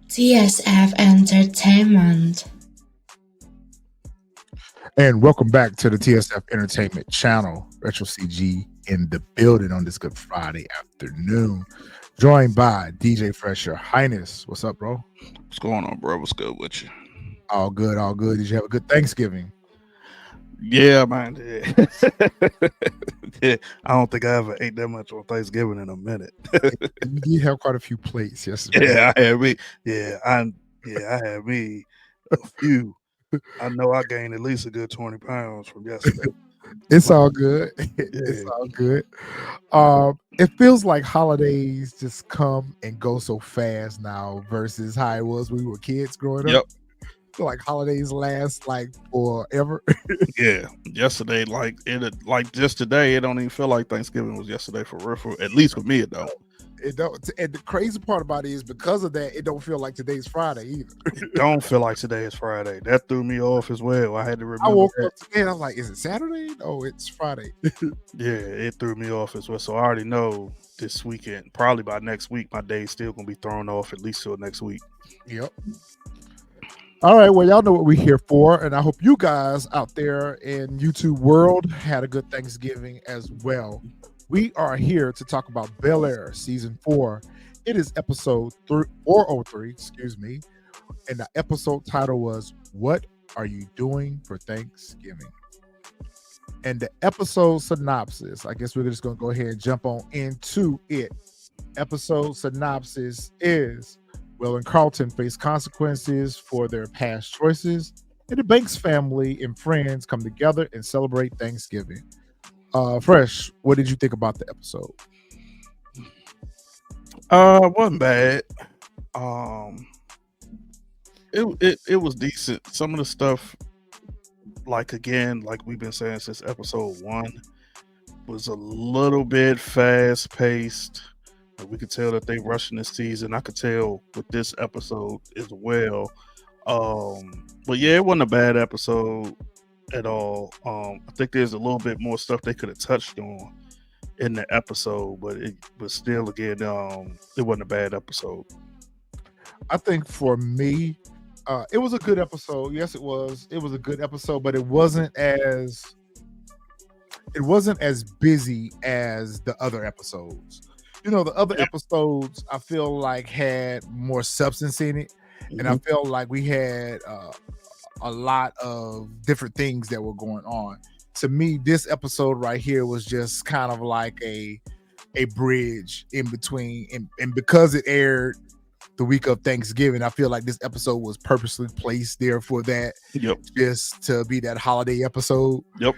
TSF Entertainment. And welcome back to the TSF Entertainment channel. Retro CG in the building on this Good Friday afternoon. Joined by DJ Fresh, Your Highness. What's up, bro? What's going on, bro? What's good with you? All good, all good. Did you have a good Thanksgiving? Yeah, man. Yeah. Yeah, I don't think I ever ate that much on Thanksgiving in a minute. You did have quite a few plates yesterday. Yeah, I had me. I had me a few. I know I gained at least a good 20 pounds from yesterday. It's all good. It's Yeah. all good. It feels like holidays just come and go so fast now versus how it was when we were kids growing Yep. up. I feel like holidays last like forever. Yeah. Yesterday, like just today, it don't even feel like Thanksgiving was yesterday for real. At least for me, it don't. It don't, and the crazy part about it is because of that, it don't feel like today's Friday either. It don't feel like today is Friday. That threw me off as well. I had to remember I woke that. up today and I was like, "Is it Saturday? No, it's Friday." Yeah, it threw me off as well. So I already know this weekend, probably by next week, my day's still gonna be thrown off at least till next week. Yep. All right. Well, y'all know what we're here for, and I hope you guys out there in YouTube world had a good Thanksgiving as well. We are here to talk about Bel Air season 4. It is episode 403, excuse me, and the episode title was "What Are You Doing for Thanksgiving?" And the episode synopsis, I guess we're just going to go ahead and jump on into it. Episode synopsis is Will and Carlton face consequences for their past choices, and the Banks family and friends come together and celebrate Thanksgiving. Fresh, what did you think about the episode? Wasn't bad. It was decent. Some of the stuff, like we've been saying since episode 1, was a little bit fast paced. We could tell that they rushing this season. I could tell with this episode as well. But yeah, it wasn't a bad episode at all. I think there's a little bit more stuff they could have touched on in the episode, but still, again, it wasn't a bad episode. I think for me, it was a good episode. Yes, it was. It was a good episode, but it wasn't as busy as the other episodes. You know, the other episodes I feel like had more substance in it, and I felt like we had a lot of different things that were going on. To me, this episode right here was just kind of like a bridge in between, and because it aired the week of Thanksgiving, I feel like this episode was purposely placed there for that. Yep. Just to be that holiday episode. Yep.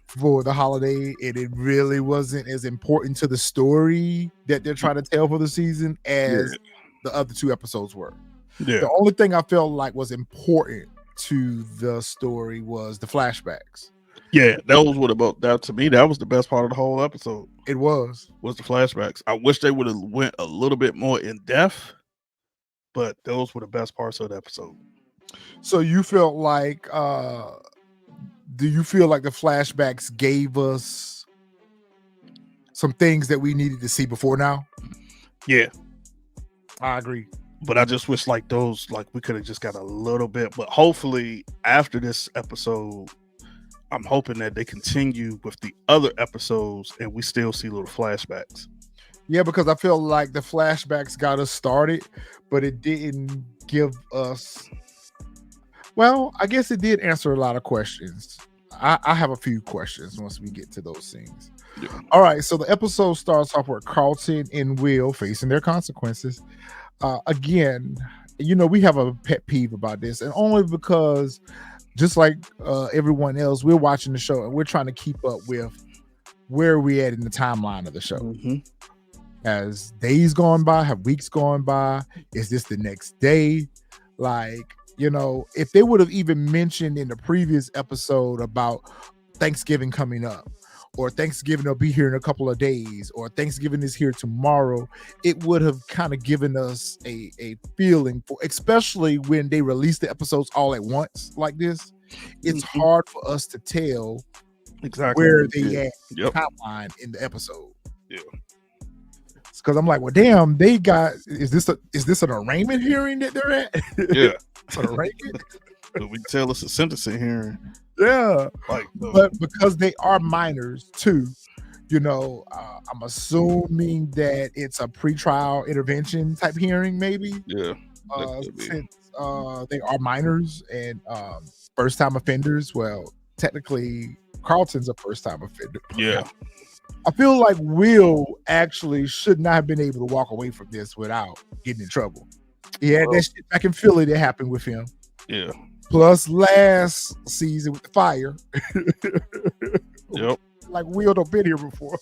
For the holiday, and it really wasn't as important to the story that they're trying to tell for the season as the other 2 episodes were. Yeah. The only thing I felt like was important to the story was the flashbacks. Yeah, those would about that to me. That was the best part of the whole episode. It was the flashbacks. I wish they would have went a little bit more in depth, but those were the best parts of the episode. So you felt like do you feel like the flashbacks gave us some things that we needed to see before now? Yeah, I agree. But I just wish we could have just got a little bit. But hopefully after this episode, I'm hoping that they continue with the other episodes and we still see little flashbacks. Yeah, because I feel like the flashbacks got us started, but it didn't give us... Well, I guess it did answer a lot of questions. I have a few questions once we get to those things. Yeah. All right, so the episode starts off with Carlton and Will facing their consequences. Again, you know, we have a pet peeve about this, and only because, just like everyone else, we're watching the show and we're trying to keep up with where we at in the timeline of the show. Mm-hmm. As days gone by, have weeks gone by? Is this the next day? Like, you know, if they would have even mentioned in the previous episode about Thanksgiving coming up, or Thanksgiving will be here in a couple of days, or Thanksgiving is here tomorrow, it would have kind of given us a feeling for, especially when they release the episodes all at once like this. It's hard for us to tell exactly where they at timeline in the episode. Yeah. because I'm like, well, damn, they got is this an arraignment hearing that they're at? Yeah. It's an arraignment. But we tell it's a sentencing hearing. Yeah, Like, but because they are minors too, I'm assuming that it's a pretrial intervention type hearing, maybe. yeah, that could be. Since they are minors and first time offenders. Well, technically, Carlton's a first time offender. Yeah, I feel like Will actually should not have been able to walk away from this without getting in trouble. He had that shit back in Philly that happened with him. yeah. Plus last season with the fire. Yep. Like Will don't been here before.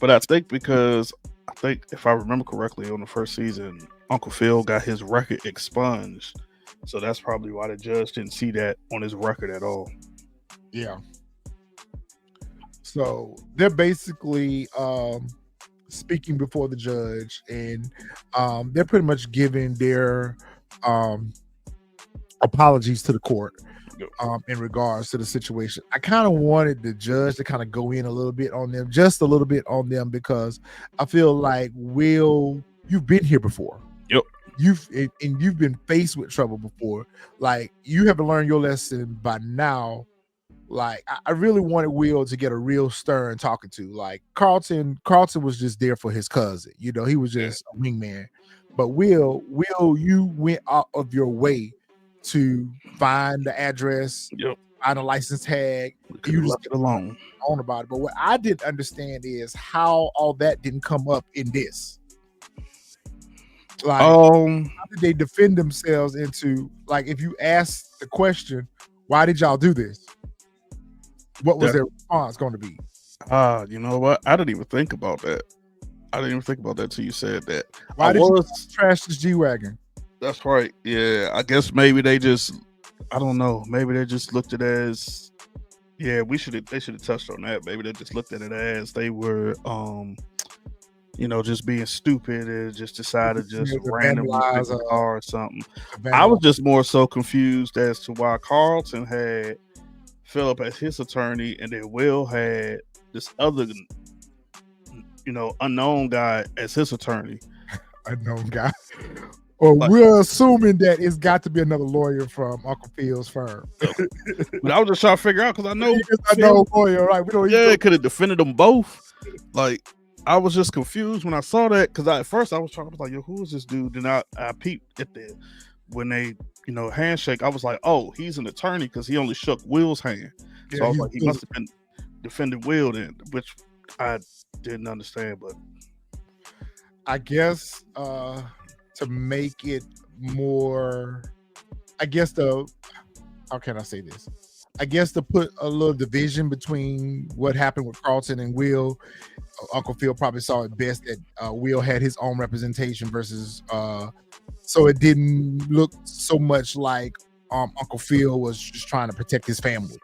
But I think if I remember correctly, on the first season, Uncle Phil got his record expunged. So that's probably why the judge didn't see that on his record at all. Yeah. So they're basically speaking before the judge, and they're pretty much giving their apologies to the court in regards to the situation. I kind of wanted the judge to kind of go in a little bit on them, just a little bit on them, because I feel like, Will, you've been here before. Yep. You've been faced with trouble before. Like, you haven't learned your lesson by now. Like, I really wanted Will to get a real stern talking to. Like, Carlton was just there for his cousin. He was just a wingman. But Will, you went out of your way to find the address, find a license tag. You left it alone. On about it. But what I didn't understand is how all that didn't come up in this. Like, how did they defend themselves into, like, if you ask the question, why did y'all do this? What was their response going to be? You know what? I didn't even think about that. I didn't even think about that till you said that. Why did you trash this G-Wagon? That's right. Yeah, I guess maybe they just, I don't know. Maybe they just looked at it as, they should have touched on that. Maybe they just looked at it as they were, just being stupid and just decided just randomly pick a car or something. I was just more so confused as to why Carlton had Philip as his attorney and then Will had this other, unknown guy as his attorney. Unknown guy. Or we're assuming that it's got to be another lawyer from Uncle Phil's firm. But I was just trying to figure out, because I know lawyer, right? We don't. It could have defended them both. Like, I was just confused when I saw that, because at first I was like, yo, who is this dude? Then I peeped at when they handshake. I was like, oh, he's an attorney because he only shook Will's hand. So I was like, he must have been defending Will then, which I didn't understand. But I guess to make it more, how can I say this? I guess to put a little division between what happened with Carlton and Will, Uncle Phil probably saw it best that Will had his own representation versus so it didn't look so much like Uncle Phil was just trying to protect his family,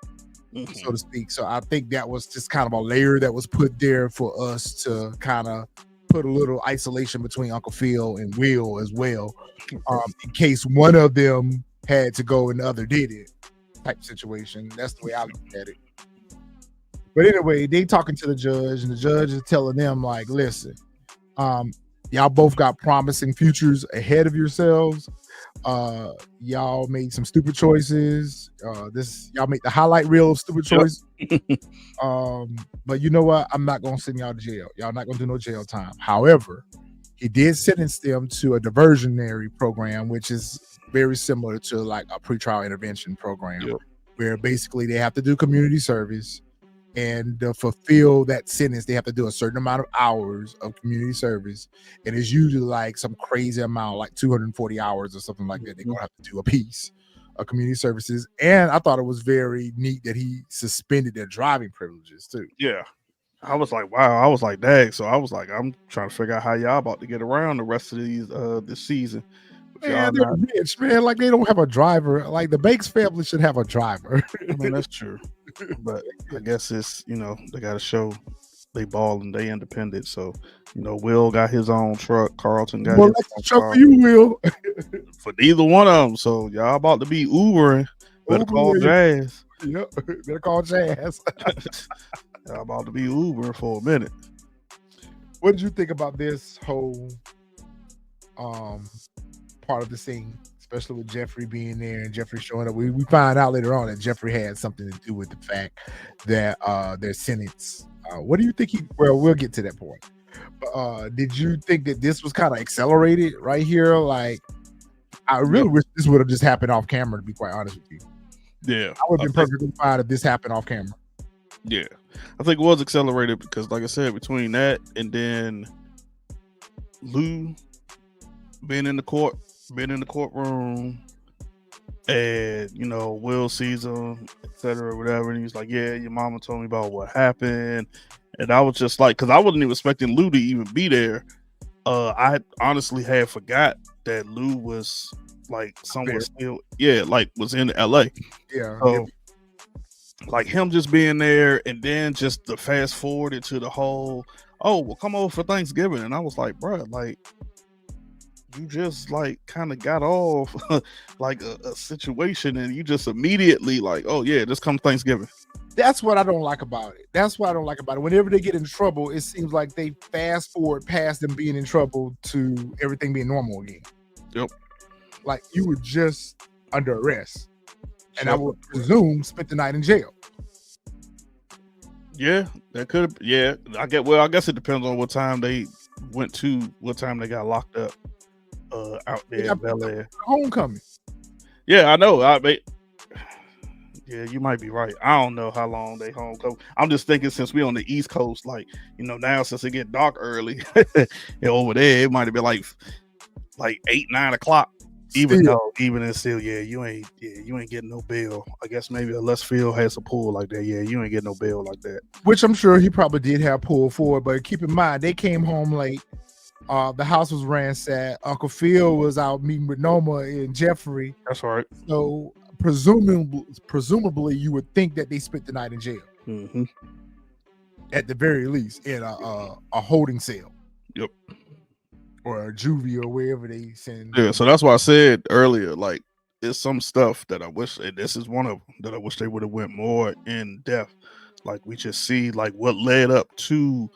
so to speak. So I think that was just kind of a layer that was put there for us to kind of put a little isolation between Uncle Phil and Will as well, in case one of them had to go and the other did it, type situation. That's the way I look at it. But anyway, they talking to the judge, and the judge is telling them, like, listen, y'all both got promising futures ahead of yourselves. Y'all made some stupid choices. Y'all make the highlight reel of stupid choice. But you know what? I'm not gonna send y'all to jail. Y'all not gonna do no jail time. However, he did sentence them to a diversionary program, which is very similar to like a pretrial intervention program, where basically they have to do community service, and to fulfill that sentence, they have to do a certain amount of hours of community service, and it's usually like some crazy amount, like 240 hours or something like that. They're gonna have to do a piece of community services. And I thought it was very neat that he suspended their driving privileges too. Yeah. I was like, wow. I was like, dang. So I was like, I'm trying to figure out how y'all about to get around the rest of these this season. Man, they're rich, man. Like, they don't have a driver. Like, the Banks family should have a driver. I mean, that's true. But I guess it's, they got to show they ball and they independent. So, Will got his own truck. Carlton got his own truck for you, Will. For neither one of them. So y'all about to be Ubering. Better call Jazz. Yep. Better call Jazz. Y'all about to be Ubering for a minute. What did you think about this whole part of the scene, especially with Jeffrey being there and Jeffrey showing up? We find out later on that Jeffrey had something to do with the fact that their sentence. What do you think well, we'll get to that point. Did you think that this was kind of accelerated right here? Like, I really wish this would have just happened off camera, to be quite honest with you. Yeah. I would have been perfectly fine if this happened off camera. Yeah. I think it was accelerated because, like I said, between that and then Lou being in the courtroom, and Will sees him, etc., whatever, and he's like, "Yeah, your mama told me about what happened," and I was just like, because I wasn't even expecting Lou to even be there. I honestly had forgot that Lou was like somewhere still, like was in LA. Yeah. So, like him just being there, and then just the fast forward into the whole, oh, well, come over for Thanksgiving, and I was like, bro, like you just like kind of got off like a situation, and you just immediately like, oh yeah, this comes Thanksgiving. That's what I don't like about it. Whenever they get in trouble, it seems like they fast forward past them being in trouble to everything being normal again. Yep. Like you were just under arrest, and I would presume spent the night in jail. Yeah, that could have. Yeah, I guess it depends on what time they went to, what time they got locked up out there in Bel Air. Homecoming. Yeah, I know. Yeah, you might be right. I don't know how long they homecoming. I'm just thinking since we on the East Coast, like now since it get dark early, over there it might have been like 8-9 o'clock. Even still, you ain't getting no bail. I guess maybe unless Phil has a pool like that, you ain't getting no bail like that. Which I'm sure he probably did have pool for, but keep in mind they came home late. The house was ransacked. Uncle Phil was out meeting with Noma and Jeffrey. That's right. So presumably, you would think that they spent the night in jail. Mm-hmm. At the very least, in a holding cell. Yep. Or a juvie or wherever they send. Yeah, so that's why I said earlier, like, it's some stuff that I wish, and this is one of them, that I wish they would have went more in depth. Like, we just see, like, what led up to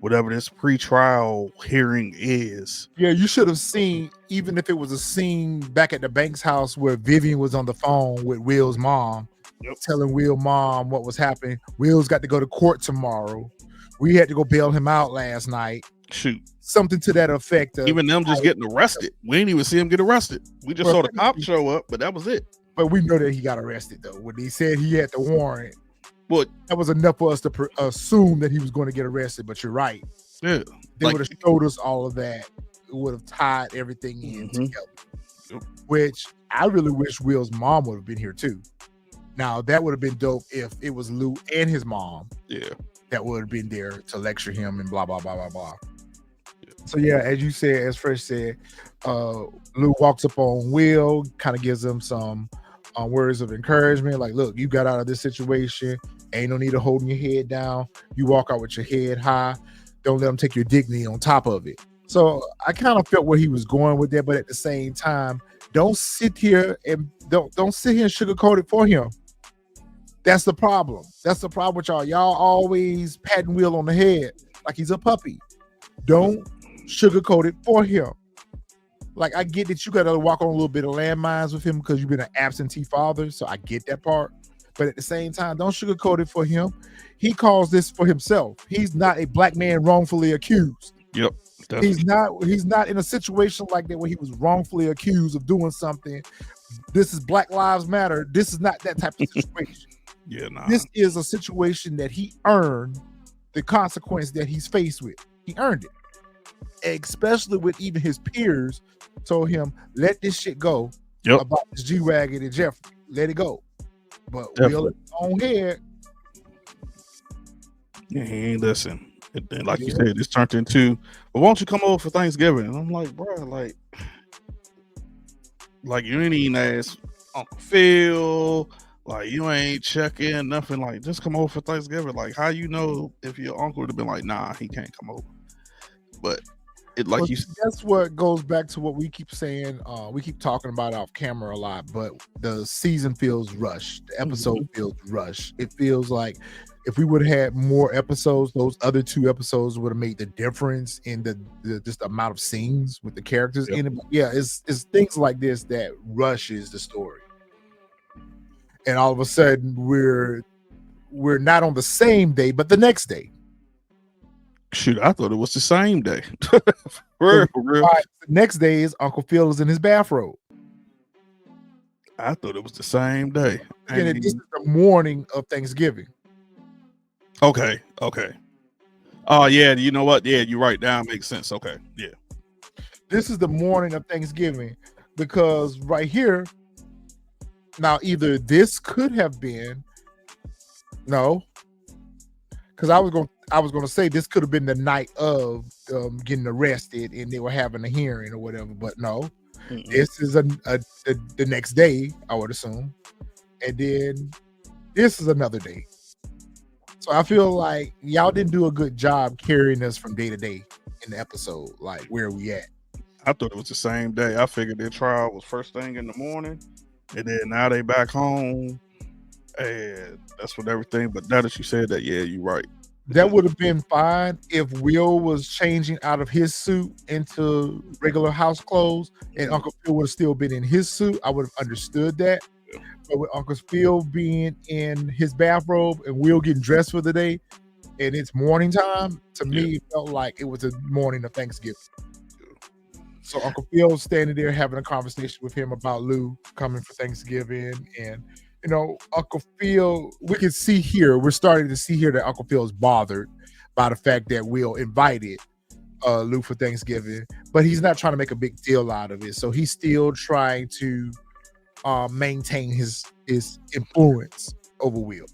whatever this pre-trial hearing is. Yeah, you should have seen, even if it was a scene back at the Banks house where Vivian was on the phone with Will's mom, telling Will's mom what was happening. Will's got to go to court tomorrow. We had to go bail him out last night. Shoot. Something to that effect. Even them just getting arrested. We didn't even see him get arrested. We just saw the cop show up, but that was it. But we know that he got arrested, though. When he said he had the warrant, but that was enough for us to assume that he was going to get arrested. But you're right. Yeah. They would have showed us all of that. It would have tied everything in together. Yep. Which I really wish Will's mom would have been here, too. Now, that would have been dope if it was Lou and his mom. Yeah. That would have been there to lecture him and blah, blah, blah, blah, blah. So, yeah, as you said, as Fresh said, Lou walks up on Will, kind of gives him some words of encouragement. Like, look, you got out of this situation. Ain't no need of holding your head down. You walk out with your head high. Don't let them take your dignity on top of it. So I kind of felt where he was going with that. But at the same time, don't sit here and don't sit here and sugarcoat it for him. That's the problem. That's the problem with y'all. Y'all always patting Will on the head like he's a puppy. Don't sugarcoat it for him. Like, I get that you got to walk on a little bit of landmines with him because you've been an absentee father. So I get that part. But at the same time, don't sugarcoat it for him. He calls this for himself. He's not a black man wrongfully accused. Yep. Definitely. He's not in a situation like that where he was wrongfully accused of doing something. This is Black Lives Matter. This is not that type of situation. Yeah, nah. This is a situation that he earned the consequence that he's faced with. He earned it. Especially with even his peers told him, let this shit go. Yep. About this G-Wagon and Jeffrey. Let it go. But Will on head. Yeah, he ain't listen. And then, like you said, this turned into, well, why don't you come over for Thanksgiving? And I'm like, bro, like you ain't even ask Uncle Phil. Like, you ain't checking nothing. Like, just come over for Thanksgiving. Like, how you know if your uncle would have been like, nah, he can't come over? But like Well, you. that's what goes back to what we keep saying. We keep talking about off camera a lot, but the season feels rushed. The episode feels rushed. It feels like if we would have had more episodes, those other 2 episodes would have made the difference in the just the amount of scenes with the characters in it. But yeah, it's things like this that rushes the story, and all of a sudden we're not on the same day, but the next day. Shoot, I thought it was the same day. For real. The next day is Uncle Phil is in his bathrobe. I thought it was the same day. And this is the morning of Thanksgiving. Okay. Oh yeah, you know what? Yeah, you're right. That makes sense. Okay, yeah. This is the morning of Thanksgiving because right here, now either this could have been because I was going to say this could have been the night of getting arrested and they were having a hearing or whatever, but no. This is the next day, I would assume, and then this is another day. So I feel like y'all didn't do a good job carrying us from day to day in the episode. Like, where are we at? I thought it was the same day. I figured their trial was first thing in the morning, and then now they back home, and that's what everything. But now that you said that, yeah, you're right. That would have been fine if Will was changing out of his suit into regular house clothes and Uncle Phil would have still been in his suit. I would have understood that. Yeah. But with Uncle Phil being in his bathrobe and Will getting dressed for the day and it's morning time, to me, it felt like it was a morning of Thanksgiving. So Uncle Phil was standing there having a conversation with him about Lou coming for Thanksgiving. And, you know, Uncle Phil, we're starting to see here that Uncle Phil is bothered by the fact that Will invited Lou for Thanksgiving, but he's not trying to make a big deal out of it. So he's still trying to maintain his influence over Will.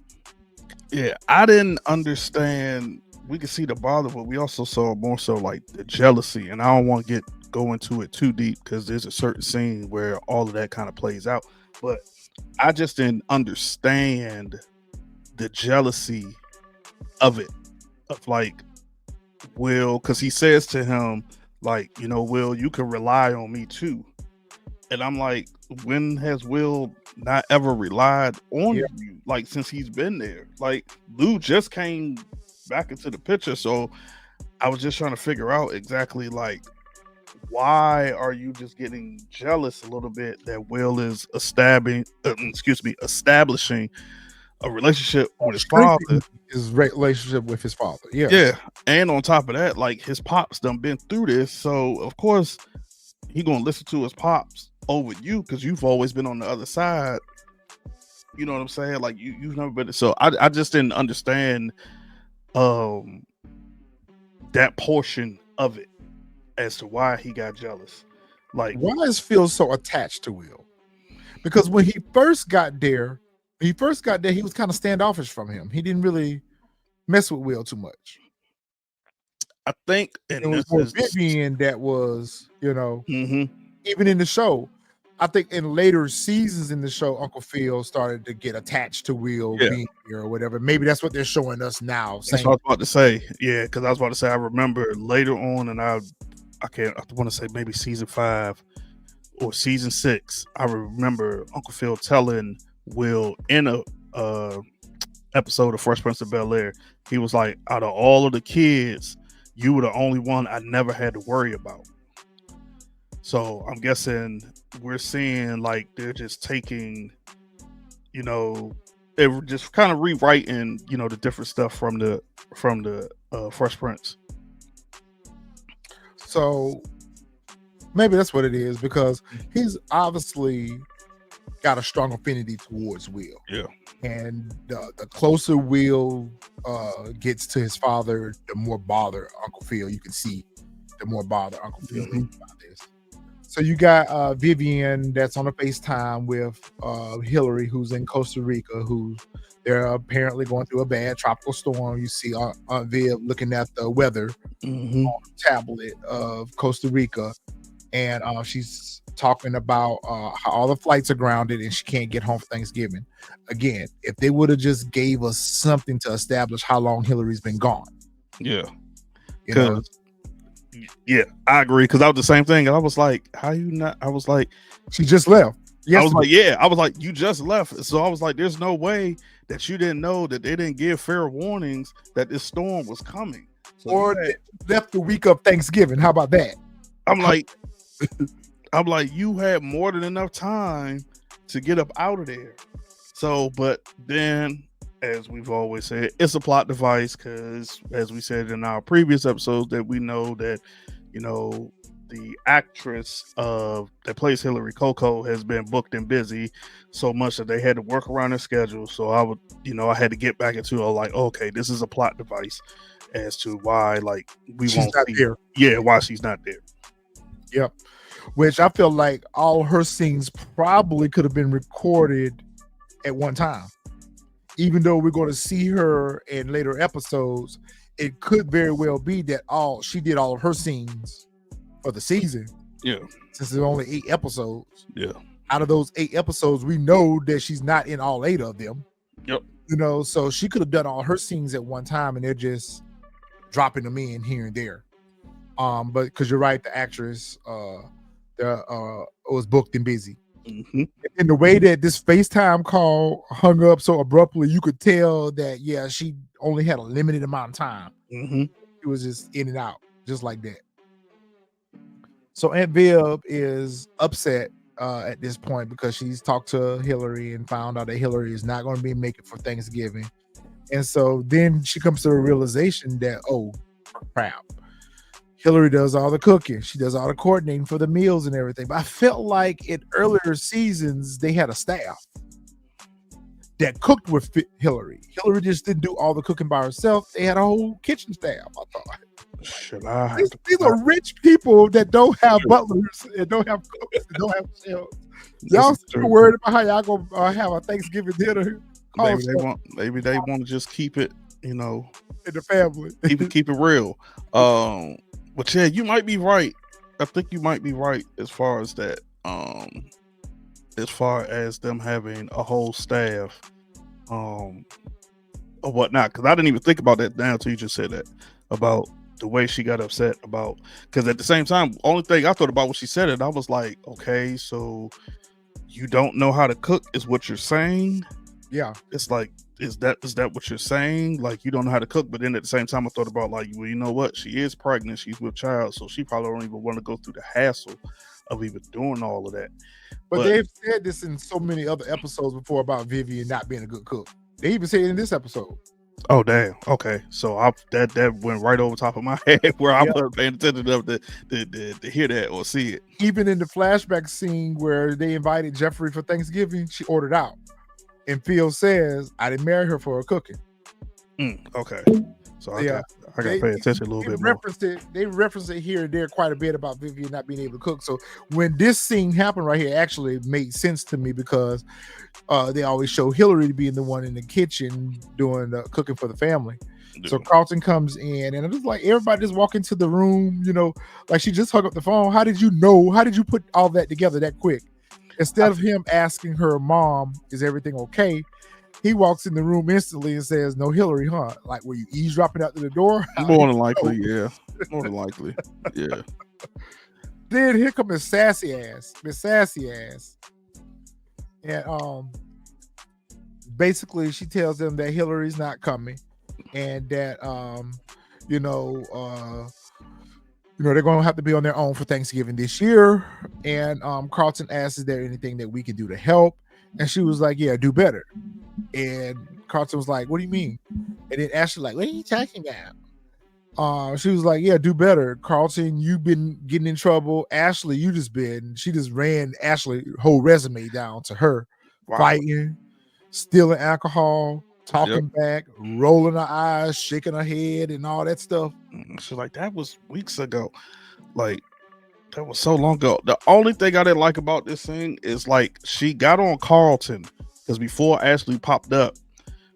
Yeah, I didn't understand. We could see the bother, but we also saw more so like the jealousy. And I don't want to go into it too deep because there's a certain scene where all of that kind of plays out. But I just didn't understand the jealousy of it, of like Will, because he says to him, like, you know, Will, you can rely on me too. And I'm like, when has Will not ever relied on you? Like, since he's been there, like Lou just came back into the picture. So I was just trying to figure out exactly like, why are you just getting jealous a little bit that Will is establishing a relationship with his father? His relationship with his father. Yeah. Yeah. And on top of that, like his pops done been through this. So of course he gonna listen to his pops over you because you've always been on the other side. You know what I'm saying? Like you've never been. So I just didn't understand that portion of it as to why he got jealous. Like, why is Phil so attached to Will? Because when he first got there, he was kind of standoffish from him. He didn't really mess with Will too much. I think it was more Vivian that was, you know, even in the show. I think in later seasons in the show, Uncle Phil started to get attached to Will being here or whatever. Maybe that's what they're showing us now. That's what I was about to say. Yeah, because I was about to say I remember later on, and I want to say maybe season 5 or season 6. I remember Uncle Phil telling Will in a episode of Fresh Prince of Bel-Air, he was like, out of all of the kids, you were the only one I never had to worry about. So I'm guessing we're seeing like they're just taking, you know, they were just kind of rewriting, you know, the different stuff from the Fresh Prince. So maybe that's what it is, because he's obviously got a strong affinity towards Will. Yeah. And the closer Will gets to his father, the more bother Uncle Phil. You can see the more bother Uncle Phil is about this. So you got Vivian that's on a FaceTime with Hillary, who's in Costa Rica, who they're apparently going through a bad tropical storm. You see Aunt Viv looking at the weather on the tablet of Costa Rica, and she's talking about how all the flights are grounded and she can't get home for Thanksgiving. Again, if they would have just gave us something to establish how long Hillary's been gone. Yeah. You know? Yeah, I agree. Because I was the same thing. And I was like, how you not? I was like, She just left. I was like, yeah. I was like, you just left. So I was like, there's no way that you didn't know that they didn't give fair warnings that this storm was coming. So or left the week of Thanksgiving. How about that? I'm like, you had more than enough time to get up out of there. So, but then, as we've always said, it's a plot device because, as we said in our previous episodes, that we know that, the actress that plays Hillary Coco has been booked and busy so much that they had to work around their schedule. So I had to get back into okay, this is a plot device as to why she's not there. Yeah, why she's not there. Yep. Which I feel like all her scenes probably could have been recorded at one time. Even though we're going to see her in later episodes, it could very well be that she did all of her scenes for the season. Yeah. Since there's only 8 episodes. Yeah. Out of those 8 episodes, we know that she's not in all 8 of them. Yep. So she could have done all her scenes at one time and they're just dropping them in here and there. But because you're right, the actress was booked and busy. Mm-hmm. And the way that this FaceTime call hung up so abruptly, you could tell that she only had a limited amount of time. Mm-hmm. It was just in and out, just like that. So Aunt Viv is upset at this point because she's talked to Hillary and found out that Hillary is not going to be making for Thanksgiving. And so then she comes to a realization that, oh, crap. Hillary does all the cooking. She does all the coordinating for the meals and everything. But I felt like in earlier seasons, they had a staff that cooked with Hillary. Hillary just didn't do all the cooking by herself. They had a whole kitchen staff, I thought. These are rich people that don't have butlers and don't have cooks and don't have chefs. Y'all still worried about how y'all gonna have a Thanksgiving dinner? Maybe they want to just keep it, in the family. keep it real. But yeah, you might be right. I think you might be right as far as that. As far as them having a whole staff, or whatnot. Because I didn't even think about that now until you just said that about the way she got upset about. Because at the same time, only thing I thought about when she said it, I was like, okay, so you don't know how to cook, is what you're saying? Yeah, it's like, is that what you're saying? Like, you don't know how to cook, but then at the same time, I thought about well, you know what? She is pregnant. She's with child, so she probably don't even want to go through the hassle of even doing all of that. But they've said this in so many other episodes before about Vivian not being a good cook. They even say it in this episode. Oh damn! Okay, so that went right over top of my head where I wasn't paying attention enough to hear that or see it. Even in the flashback scene where they invited Jeffrey for Thanksgiving, she ordered out. And Phil says, I didn't marry her for her cooking. Okay. So I got to pay attention a little bit more. They reference it here and there quite a bit about Vivian not being able to cook. So when this scene happened right here, actually made sense to me because they always show Hillary being the one in the kitchen doing the cooking for the family. Yeah. So Carlton comes in and it's like everybody just walk into the room, like she just hung up the phone. How did you know? How did you put all that together that quick? Instead of him asking her mom, is everything okay? He walks in the room instantly and says, no, Hillary, huh? Like, were you eavesdropping out to the door? More than likely, yeah. More than likely, yeah. Then here comes Miss Sassy Ass. And basically she tells them that Hillary's not coming and that, they're going to have to be on their own for Thanksgiving this year. And Carlton asks, is there anything that we can do to help? And she was like, yeah, do better. And Carlton was like, what do you mean? And then Ashley like, what are you talking about? She was like, yeah, do better. Carlton, you've been getting in trouble. Ashley, she just ran Ashley's whole resume down to her. Wow. Fighting, stealing alcohol, talking back, rolling her eyes, shaking her head, and all that stuff. She's like, that was weeks ago. Like, that was so long ago. The only thing I didn't like about this thing is like she got on Carlton because before Ashley popped up,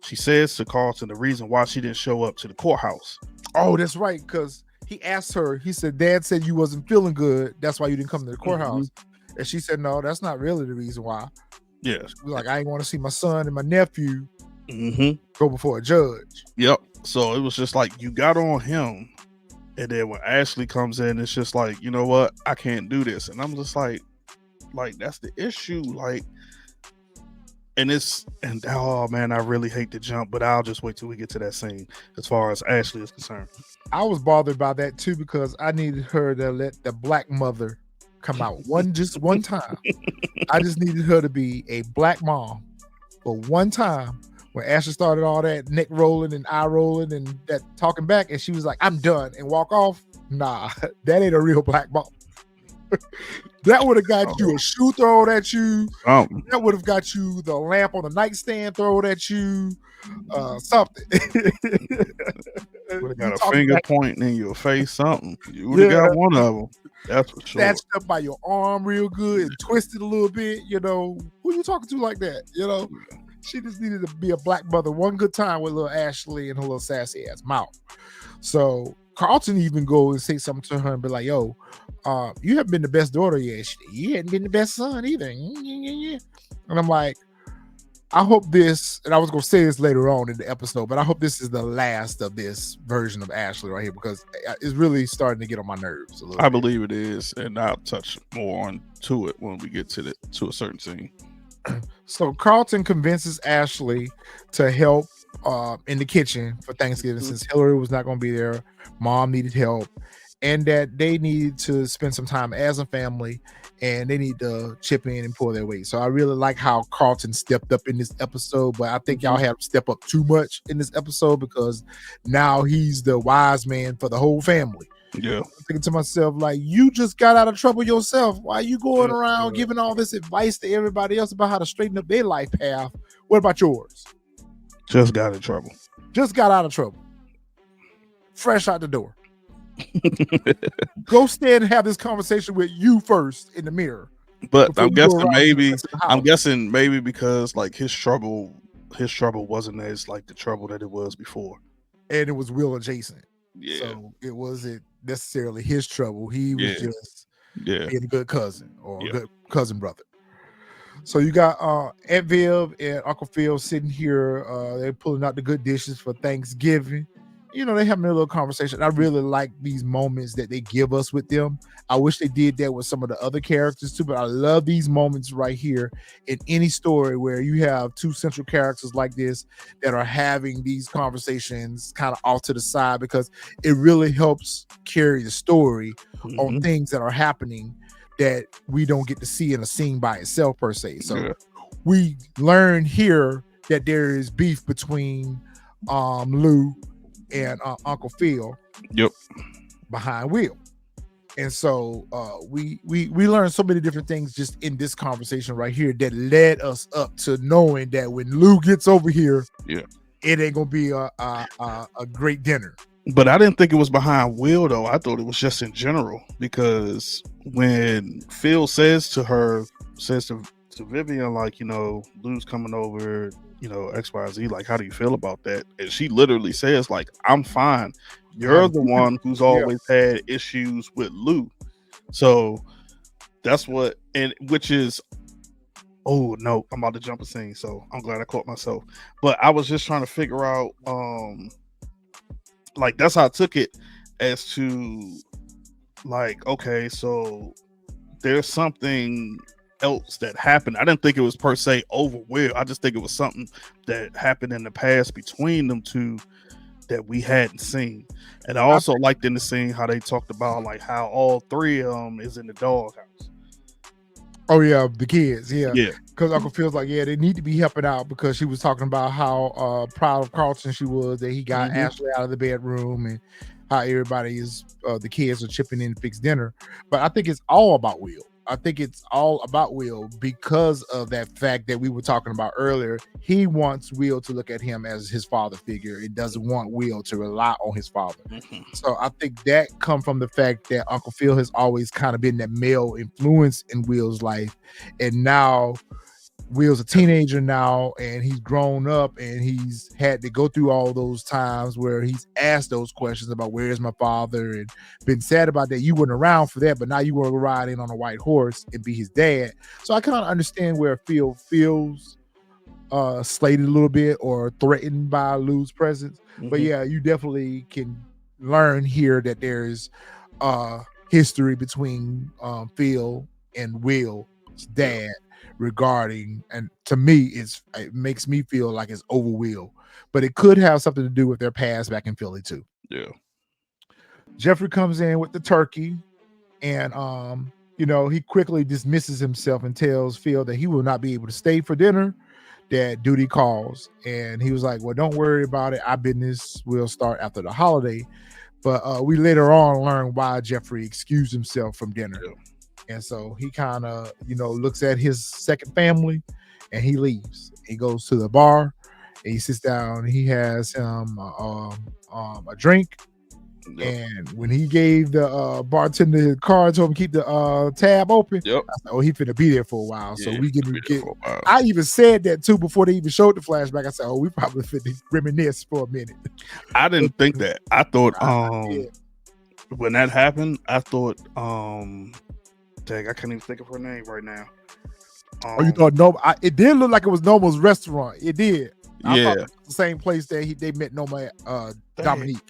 she says to Carlton the reason why she didn't show up to the courthouse. Oh, that's right. Because he asked her, he said, Dad said you wasn't feeling good. That's why you didn't come to the courthouse. Mm-hmm. And she said, no, that's not really the reason why. Yeah. Like, I ain't want to see my son and my nephew go before a judge. Yep. So it was just like you got on him And then when Ashley comes in, it's just like, you know what, I can't do this. And I'm just like that's the issue. Like, and oh man, I really hate to jump, but I'll just wait till we get to that scene as far as Ashley is concerned. I was bothered by that too because I needed her to let the black mother come out just one time. I just needed her to be a black mom for one time. When Ashley started all that neck rolling and eye rolling and that talking back, and she was like, "I'm done," and walk off. Nah, that ain't a real black mom. That would have got you a shoe thrown at you. That would have got you the lamp on the nightstand thrown at you. Something. Would have got a finger pointing in your face. Something. You would have got one of them. That's for sure. Snatched up by your arm real good and twisted a little bit. You know, who you talking to like that? You know, she just needed to be a black mother one good time with little Ashley and her little sassy ass mouth. So Carlton even go and say something to her and be like, "Yo, you haven't been the best daughter yet. You hadn't been the best son either." And I'm like, I hope this, and I was going to say this later on in the episode, but I hope this is the last of this version of Ashley right here because it's really starting to get on my nerves a little bit. Believe it is, and I'll touch more on to it when we get to a certain scene. So Carlton convinces Ashley to help in the kitchen for Thanksgiving since Hillary was not going to be there. Mom needed help, and that they needed to spend some time as a family, and they need to chip in and pull their weight. So I really like how Carlton stepped up in this episode, but I think y'all had him step up too much in this episode because now he's the wise man for the whole family. Yeah. I'm thinking to myself, like, you just got out of trouble yourself. Why are you going around giving all this advice to everybody else about how to straighten up their life path? What about yours? Just got in trouble. Just got out of trouble. Fresh out the door. Go stand and have this conversation with you first in the mirror. But I'm guessing maybe because like his trouble wasn't as like the trouble that it was before. And it was Will adjacent. Yeah. So it wasn't necessarily his trouble. He was just being a good cousin or a good cousin brother. So you got Aunt Viv and Uncle Phil sitting here. They're pulling out the good dishes for Thanksgiving. You know, they having a little conversation. I really like these moments that they give us with them. I wish they did that with some of the other characters too, but I love these moments right here in any story where you have two central characters like this that are having these conversations kind of off to the side because it really helps carry the story on things that are happening that we don't get to see in a scene by itself per se. So we learn here that there is beef between Lou and Uncle Phil behind Will. And so we learned so many different things just in this conversation right here that led us up to knowing that when Lou gets over here, it ain't gonna be a great dinner. But I didn't think it was behind Will though. I thought it was just in general because when Phil says to Vivian, like, you know, Lou's coming over, you know, XYZ, like, how do you feel about that? And she literally says, like, I'm fine. You're the one who's always had issues with Lou. So that's what, and which is, oh no, I'm about to jump a scene. So I'm glad I caught myself. But I was just trying to figure out, like, that's how I took it as to, like, okay, so there's something else that happened. I didn't think it was per se over Will. I just think it was something that happened in the past between them two that we hadn't seen. And I also liked in the scene how they talked about like how all three of them is in the doghouse. Oh yeah, the kids, because Uncle Phil's like, they need to be helping out because she was talking about how proud of Carlton she was that he got Ashley out of the bedroom and how everybody is the kids are chipping in to fix dinner. But I think it's all about Will. I think it's all about Will because of that fact that we were talking about earlier. He wants Will to look at him as his father figure. He doesn't want Will to rely on his father. So I think that comes from the fact that Uncle Phil has always kind of been that male influence in Will's life. And now Will's a teenager now, and he's grown up, and he's had to go through all those times where he's asked those questions about where's my father and been sad about that. You weren't around for that, but now you want to ride in on a white horse and be his dad. So I kind of understand where Phil feels slated a little bit or threatened by Lou's presence. But yeah, you definitely can learn here that there's history between Phil and Will's dad regarding, and to me, it makes me feel like it's over Will, but it could have something to do with their past back in Philly too. Yeah. Jeffrey comes in with the turkey, and he quickly dismisses himself and tells Phil that he will not be able to stay for dinner, that duty calls. And he was like, well, don't worry about it, our business will start after the holiday. But we later on learn why Jeffrey excused himself from dinner. Yeah. And so he kind of looks at his second family and he leaves. He goes to the bar and he sits down. He has him a drink. Yep. And when he gave the bartender his card, told him to keep the tab open. Yep. I said, oh, he finna be there for a while. Yeah, so we get. I even said that too before they even showed the flashback. I said, oh, we probably finna reminisce for a minute. I didn't think that. I thought when that happened, I thought dang, I can't even think of her name right now. You thought Noma? It did look like it was Noma's restaurant. It did. I thought it was the same place that they met Noma Dominique.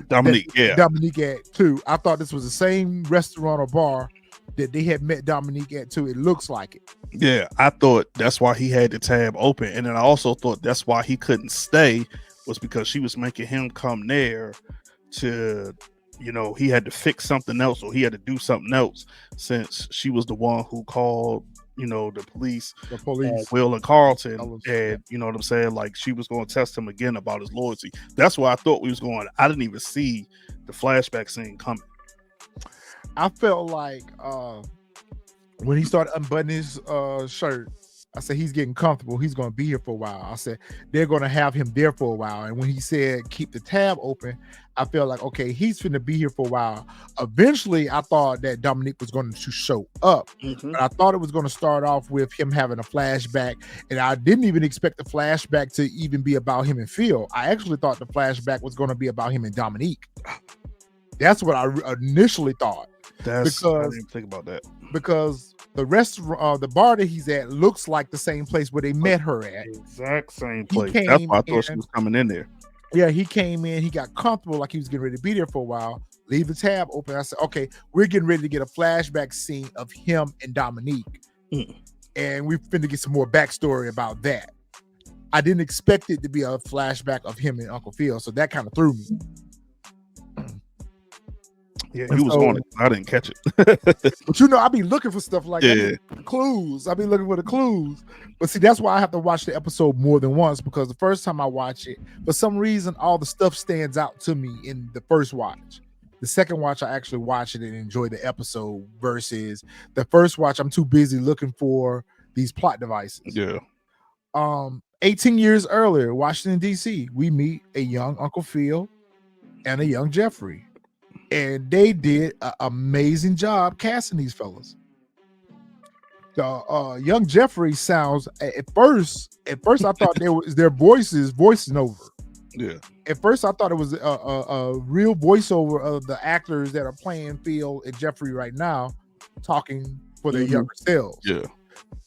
Dominique at too. I thought this was the same restaurant or bar that they had met Dominique at too. It looks like it. Yeah, I thought that's why he had the tab open, and then I also thought that's why he couldn't stay, was because she was making him come there to, he had to fix something else or he had to do something else, since she was the one who called the police, Will and Carlton, and you know what I'm saying, like she was going to test him again about his loyalty. That's why I thought we was going. I didn't even see the flashback scene coming. I felt like when he started unbuttoning his shirt, I said he's getting comfortable, he's going to be here for a while. I said they're going to have him there for a while. And when he said keep the tab open, I felt like, okay, he's finna be here for a while. Eventually I thought that Dominique was going to show up, but I thought it was going to start off with him having a flashback, and I didn't even expect the flashback to even be about him and Phil. I actually thought the flashback was going to be about him and Dominique. That's what I initially thought. I didn't even think about that. Because the restaurant, the bar that he's at looks like the same place where they met her at. Exact same place. That's why I thought she was coming in there. Yeah, he came in, he got comfortable, like he was getting ready to be there for a while. Leave the tab open. I said, okay, we're getting ready to get a flashback scene of him and Dominique. And we're finna get some more backstory about that. I didn't expect it to be a flashback of him and Uncle Phil, so that kind of threw me. Yeah, he was on it. I didn't catch it. But I be looking for stuff like that. Clues. I be looking for the clues. But see, that's why I have to watch the episode more than once, because the first time I watch it, for some reason, all the stuff stands out to me in the first watch. The second watch, I actually watch it and enjoy the episode, versus the first watch, I'm too busy looking for these plot devices. Yeah. 18 years earlier, Washington, D.C., we meet a young Uncle Phil and a young Jeffrey. And they did an amazing job casting these fellas. The young Jeffrey sounds at first I thought they was their voices voicing over. Yeah. At first I thought it was a real voiceover of the actors that are playing Phil and Jeffrey right now, talking for their younger selves. Yeah.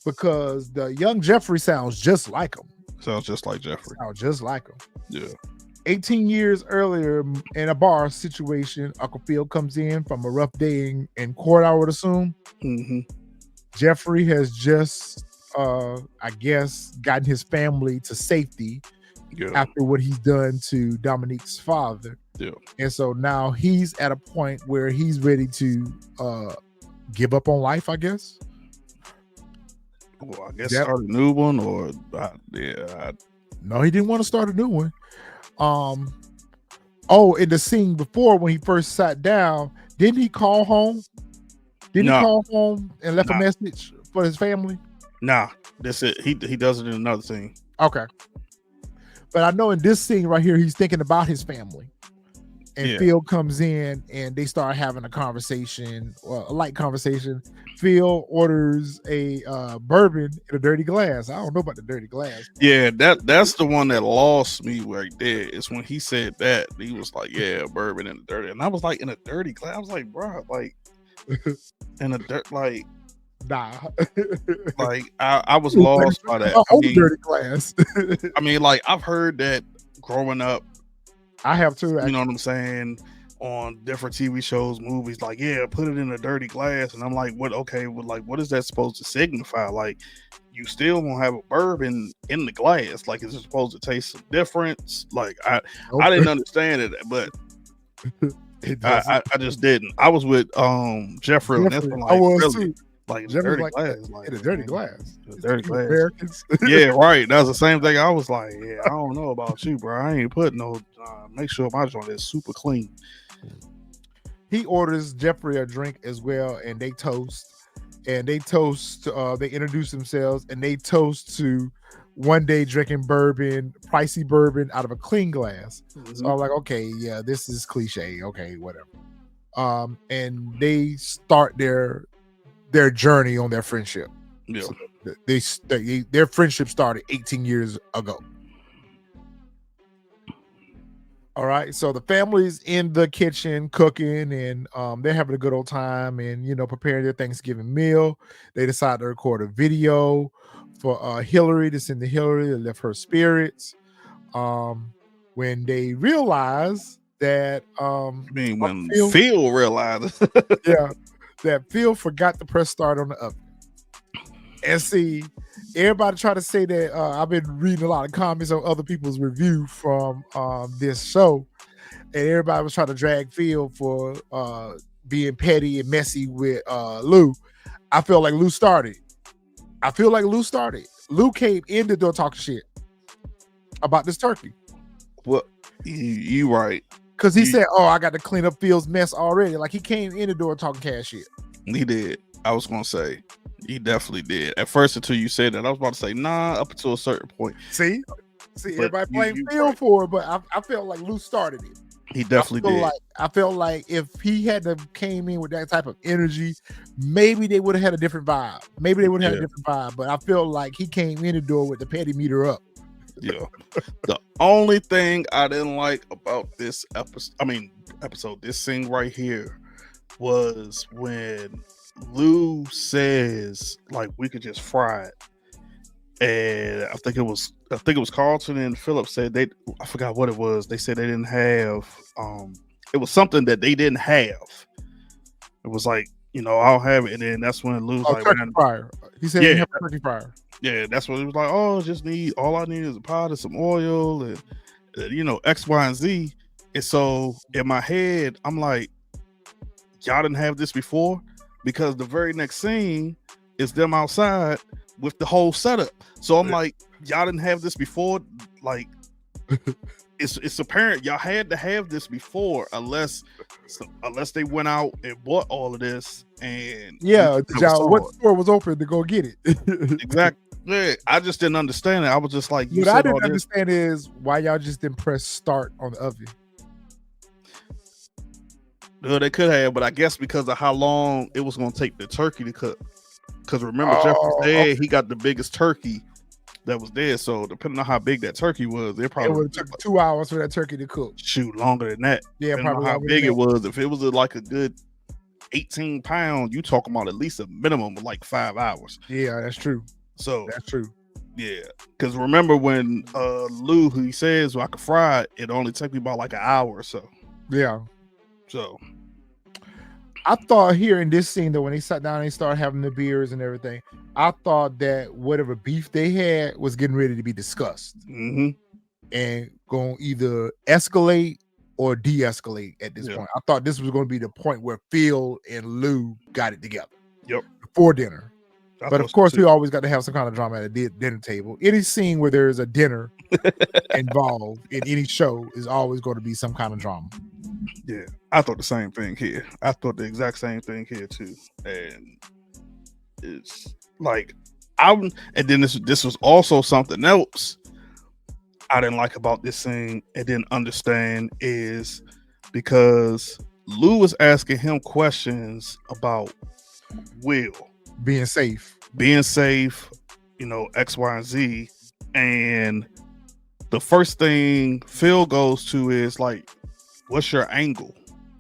Because the young Jeffrey sounds just like him. Sounds just like Jeffrey. Sounds just like him. Yeah. 18 years earlier, in a bar situation, Uncle Phil comes in from a rough day in court, I would assume. Jeffrey has just, I guess, gotten his family to safety after what he's done to Dominique's father. Yeah. And so now he's at a point where he's ready to give up on life, I guess. Well, I guess start a new one, or No, he didn't want to start a new one. In the scene before, when he first sat down, didn't he call home? He call home and left a message for his family? Nah, that's it. He does it in another scene. Okay. But I know in this scene right here, he's thinking about his family. And Phil comes in and they start having a conversation, a light conversation. Phil orders a bourbon in a dirty glass. I don't know about the dirty glass. Yeah, that's the one that lost me right there. Is when he said that. He was like, yeah, bourbon in a dirty. And I was like, in a dirty glass? I was like, bro, like, in a dirt, like, nah. Like, I was lost by that. Dirty glass. I mean, like, I've heard that growing up, I have too. You Actually. know what I'm saying? On different TV shows, movies, like, yeah, put it in a dirty glass. And I'm like, what? Okay, well, like, what is that supposed to signify? Like, you still won't have a bourbon in the glass. Like, is it supposed to taste some difference? Like, I didn't understand it, but It doesn't. I just didn't. I was with Jeffrey on this one, I like, was really, too. like, in a Jeffrey's dirty like glass, like, in a dirty man, glass. in a dirty You glass. Americans. Yeah, right. That was the same thing. I was like, yeah, I don't know about you, bro. I ain't put no. Make sure my joint is super clean. He orders Jeffrey a drink as well, and they toast. And they toast. They introduce themselves, and they toast to one day drinking bourbon, pricey bourbon out of a clean glass. So I'm like, okay, yeah, this is cliche. Okay, whatever. And they start their journey on their friendship. Yeah. So their friendship started 18 years ago. All right, so the family's in the kitchen cooking, and they're having a good old time, and preparing their Thanksgiving meal. They decide to record a video for Hillary to send to Hillary to lift her spirits. When they realize that, I mean, when Phil realized, yeah, that Phil forgot to press start on the oven. And see, everybody try to say that I've been reading a lot of comments on other people's review from this show, and everybody was trying to drag Phil for being petty and messy with Lou. I feel like Lou started. Lou came in the door talking shit about this turkey. Well, you right. Because he said, "Oh, I got to clean up Phil's mess already." Like he came in the door talking cash shit. He did. I was gonna say he definitely did. At first, until you said that, I was about to say nah. Up until a certain point. See, But everybody blame Phil right. for it, but I felt like Lou started it. He definitely did. I felt like if he had to came in with that type of energy, maybe they would have had a different vibe. But I feel like he came in the door with the petty meter up. Yeah. The only thing I didn't like about this episode, this scene right here, was when Lou says, like, we could just fry it. And I think it was Carlton and Philip said I forgot what it was. They said they didn't have it was something that they didn't have. It was like, I'll have it. And then that's when Lou's like, turkey fryer. He said he have a turkey fryer. Yeah, that's what it was like. Oh, all I need is a pot and some oil and X, Y, and Z. And so in my head, I'm like, y'all didn't have this before, because the very next scene is them outside with the whole setup. So I'm like, y'all didn't have this before. Like, it's apparent y'all had to have this before, unless they went out and bought all of this. And what store was open to go get it? Exactly. Yeah, I just didn't understand it. I was just like, what I didn't understand is why y'all just didn't press start on the oven. Well, they could have, but I guess because of how long it was going to take the turkey to cook. Because remember, Jeffrey said he got the biggest turkey that was there. So depending on how big that turkey was, it probably would have took 2 hours for that turkey to cook. Shoot, longer than that. Yeah, depending probably on how big it was. If it was like a good 18 pounds, you talking about at least a minimum of like 5 hours. Yeah, that's true. So that's true. Yeah, because remember when Lou, who he says, I could fry it only took me about like an hour or so. Yeah. So I thought here in this scene, though, when they sat down and they started having the beers and everything, I thought that whatever beef they had was getting ready to be discussed and going to either escalate or de-escalate at this point. I thought this was going to be the point where Phil and Lou got it together. Yep. Before dinner. But of course, we always got to have some kind of drama at a dinner table. Any scene where there is a dinner involved in any show is always going to be some kind of drama. Yeah, I thought the same thing here. I thought the exact same thing here too. And it's like and then this was also something else I didn't like about this scene and didn't understand, is because Lou was asking him questions about Will being safe, X, Y, and Z. And the first thing Phil goes to is like, what's your angle?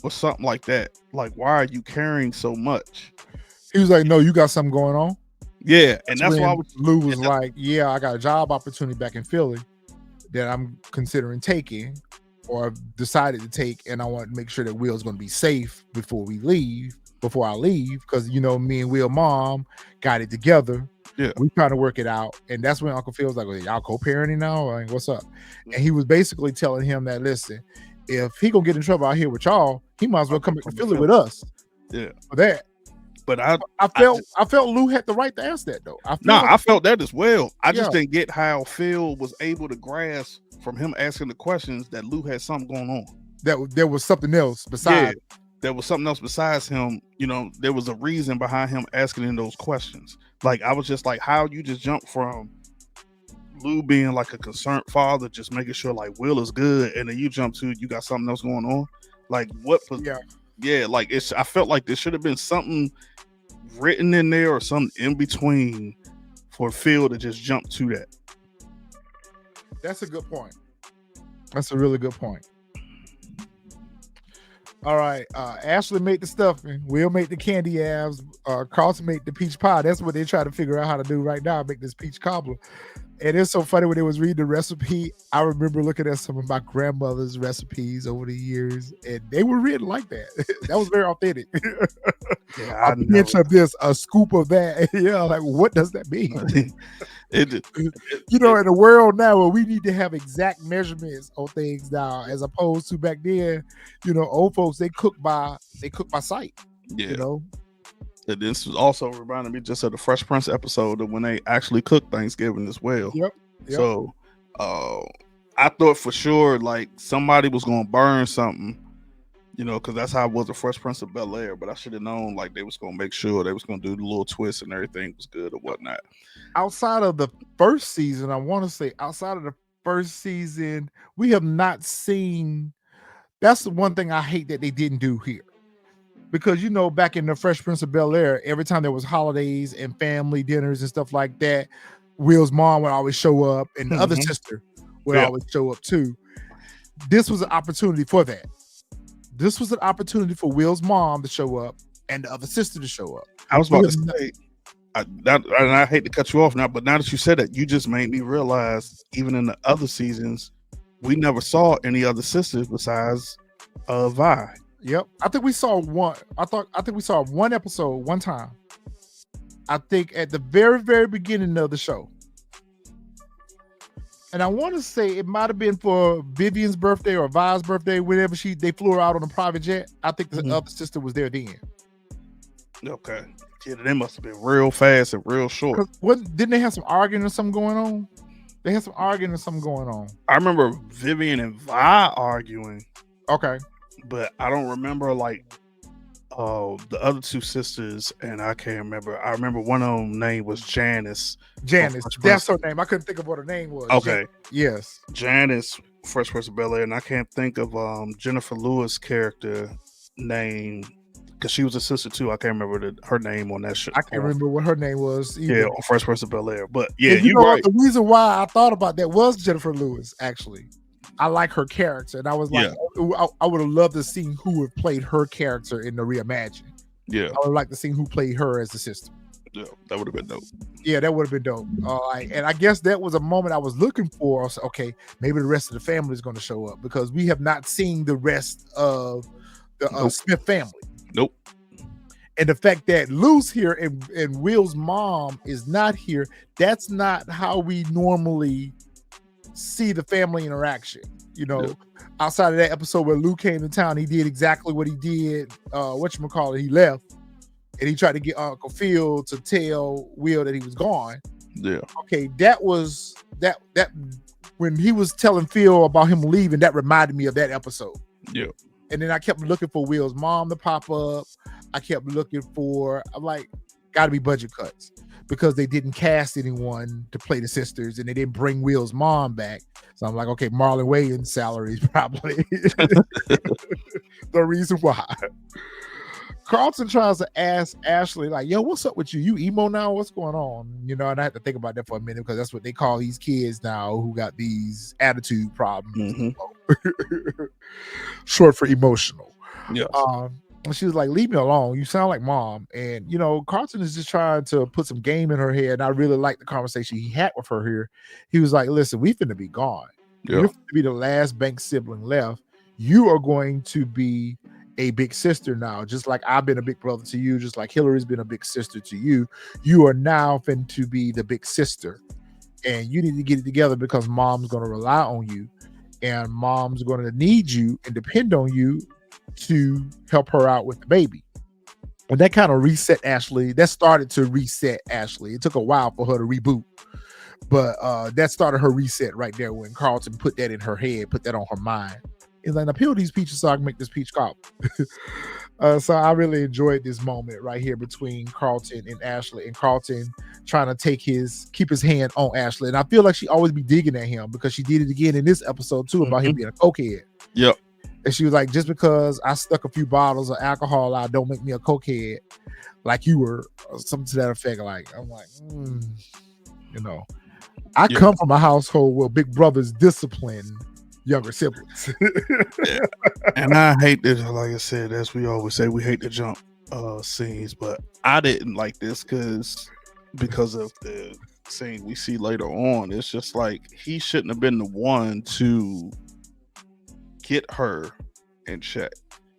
Or something like that. Like, why are you caring so much? He was like, no, you got something going on? Yeah, and that's why Lou was like, yeah, I got a job opportunity back in Philly that I'm considering taking. or decided to take, and I want to make sure that Will's going to be safe before I leave, because me and Will mom got it together. Yeah. We trying to work it out, and that's when Uncle Phil was like, well, y'all co-parenting now? Like, what's up? And he was basically telling him that, listen, if he gonna get in trouble out here with y'all, he might as well come back to Philly with us. Yeah. For that. But I felt Lou had the right to ask that though. I felt that as well. I just didn't get how Phil was able to grasp from him asking the questions that Lou had something going on. That there was something else besides. Yeah, there was something else besides him. There was a reason behind him asking him those questions. Like, I was just like, how you just jump from Lou being like a concerned father, just making sure like Will is good, and then you jump to you got something else going on. Like, what? Yeah. Like, I felt like there should have been something written in there or something in between for Phil to just jump to that. That's a good point. That's a really good point. All right. Ashley made the stuffing. Will make the candy yams. Carlton made the peach pie. That's what they're trying to figure out how to do right now. Make this peach cobbler. And it's so funny when they was reading the recipe. I remember looking at some of my grandmother's recipes over the years, and they were written like that. That was very authentic. Yeah, a pinch of this, a scoop of that. Yeah, like what does that mean? In the world now where we need to have exact measurements on things now, as opposed to back then, old folks they cook by sight. Yeah. And this was also reminding me just of the Fresh Prince episode of when they actually cooked Thanksgiving as well. Yep. So I thought for sure like somebody was gonna burn something, because that's how it was the Fresh Prince of Bel-Air. But I should have known like they was gonna make sure they was gonna do the little twist and everything was good or whatnot. Outside of the first season, we have not seen. That's the one thing I hate that they didn't do here. Because back in the Fresh Prince of Bel-Air, every time there was holidays and family dinners and stuff like that, Will's mom would always show up, and the other sister would always show up too. This was an opportunity for that. This was an opportunity for Will's mom to show up and the other sister to show up. I was about to say, and I hate to cut you off now, but now that you said that, you just made me realize even in the other seasons, we never saw any other sisters besides Vi. Yep. I think we saw one. I think we saw one episode one time. I think at the very, very beginning of the show. And I want to say it might have been for Vivian's birthday or Vi's birthday, whenever they flew her out on a private jet. I think the other sister was there then. Okay. Yeah, they must have been real fast and real short. Didn't they have some arguing or something going on? They had some arguing or something going on. I remember Vivian and Vi arguing. Okay. But I don't remember like the other two sisters, and I can't remember. I remember one of them name was Janice. That's her name. I couldn't think of what her name was. Okay. Yes. Janice, Fresh Prince of Bel-Air, and I can't think of Jennifer Lewis' character name because she was a sister too. I can't remember her name on that show. I can't remember what her name was either. Yeah, on Fresh Prince of Bel-Air. But yeah, you know right. The reason why I thought about that was Jennifer Lewis, actually. I like her character, and I was like, I would have loved to see who had played her character in the reimagining. Yeah, I would like to see who played her as the sister. Yeah, that would have been dope. Yeah, that would have been dope. And I guess that was a moment I was looking for. I was like, okay, maybe the rest of the family is going to show up because we have not seen the rest of the Smith family. Nope. And the fact that Lou's here and Will's mom is not here, that's not how we normally see the family interaction. Outside of that episode where Lou came to town, he did exactly what he did. He left and he tried to get Uncle Phil to tell Will that he was gone. Yeah. Okay, that was that when he was telling Phil about him leaving, that reminded me of that episode. Yeah. And then I kept looking for Will's mom to pop up. I kept looking for, I'm like, gotta be budget cuts because they didn't cast anyone to play the sisters and they didn't bring Will's mom back. So I'm like, okay, Marlon Wayans' salary is probably the reason why. Carlton tries to ask Ashley, like, yo, what's up with you? You emo now? What's going on? And I had to think about that for a minute because that's what they call these kids now who got these attitude problems. Mm-hmm. Short for emotional. Yeah. And she was like, leave me alone. You sound like mom. And, Carlton is just trying to put some game in her head. And I really like the conversation he had with her here. He was like, listen, we finna be gone. Yeah. You're to be the last bank sibling left. You are going to be a big sister now, just like I've been a big brother to you, just like Hillary's been a big sister to you. You are now fin to be the big sister, and you need to get it together because mom's going to rely on you, and mom's going to need you and depend on you to help her out with the baby. And that kind of reset Ashley. That started to reset Ashley. It took a while for her to reboot, but that started her reset right there when Carlton put that in her head, put that on her mind. It's like, now peel these peaches so I can make this peach cobbler. So I really enjoyed this moment right here between Carlton and Ashley, and Carlton trying to keep his hand on Ashley. And I feel like she always be digging at him because she did it again in this episode too about him being a cokehead. Yep. And she was like, just because I stuck a few bottles of alcohol out don't make me a cokehead like you were, or something to that effect. Like, I'm like, you know, I come from a household where big brothers discipline younger siblings. Yeah. And I hate this, like I said, as we always say, we hate to jump scenes, but I didn't like this because of the scene we see later on. It's just like he shouldn't have been the one to get her in check.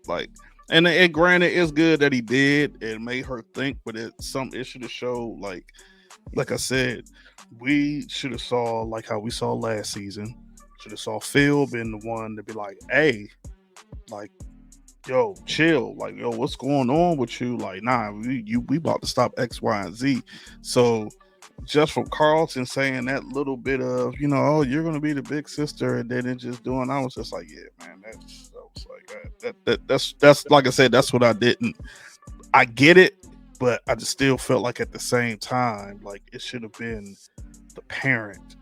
Like, and granted, it's good that he did. It made her think, but it should have showed, like I said, we should have saw like how we saw last season. Should have saw Phil being the one to be like, hey, like, yo, chill. Like, yo, what's going on with you? Like, nah, we about to stop X, Y, and Z. So just from Carlton saying that little bit of, you know, oh, you're gonna be the big sister, and then it just doing, I was just like, yeah, man, that's like I said, that's what I didn't. I get it, but I just still felt like at the same time, like it should have been the parent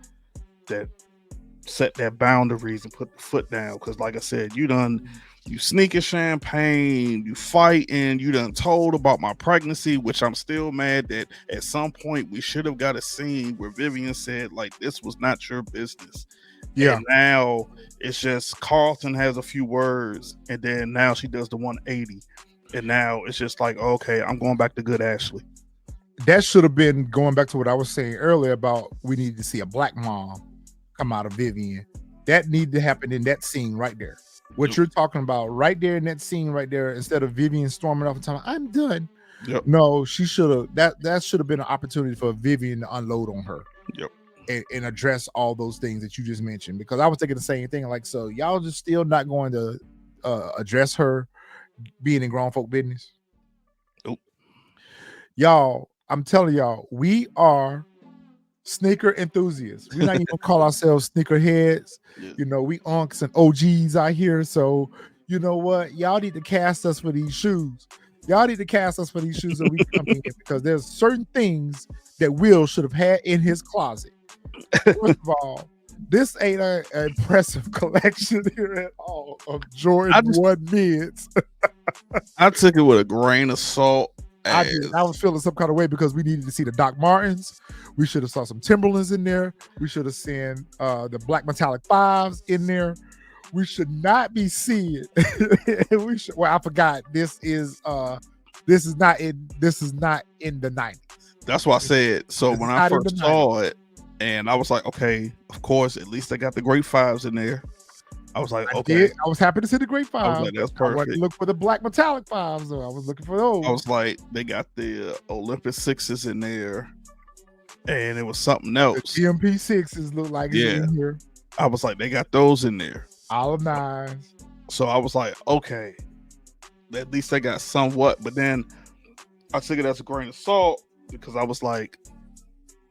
that set that boundaries and put the foot down. Because like I said, you sneaking champagne, you fighting, you done told about my pregnancy, which I'm still mad that at some point we should have got a scene where Vivian said like this was not your business. Yeah. And now it's just Carlton has a few words, and then now she does the 180, and now it's just like, okay, I'm going back to good Ashley. That should have been going back to what I was saying earlier about we needed to see a black mom come out of Vivian. That needed to happen in that scene right there. What you're talking about right there in that scene right there, instead of Vivian storming off and telling, I'm done. Yep. No, she should have, that should have been an opportunity for Vivian to unload on her. Yep. And address all those things that you just mentioned, because I was thinking the same thing. Like, so y'all just still not going to address her being in grown folk business? Nope. Y'all, I'm telling y'all, we are sneaker enthusiasts. We're not even gonna call ourselves sneaker heads. Yeah. You know, we unks and OGs out here. So you know what? Y'all need to cast us for these shoes. Y'all need to cast us for these shoes so we can come in, because there's certain things that Will should have had in his closet. First of all, this ain't an impressive collection here at all of Jordan 1 mids. I took it with a grain of salt. I was feeling some kind of way because we needed to see the Doc Martens. We should have saw some Timberlands in there. We should have seen the black metallic 5s in there. We should not be seeing. Well, I forgot. This is not in the 90s. That's what I said. So when I first saw it, and I was like, okay, of course, at least they got the great 5s in there. I was like, okay. I was happy to see the great 5s. I was like, that's perfect. I went to look for the black metallic 5s, though. I was looking for those. I was like, they got the Olympus 6s in there, and it was something else. The GMP 6s look like it's in here. I was like, they got those in there. Olive 9s. So I was like, okay, at least they got somewhat. But then I took it as a grain of salt, because I was like,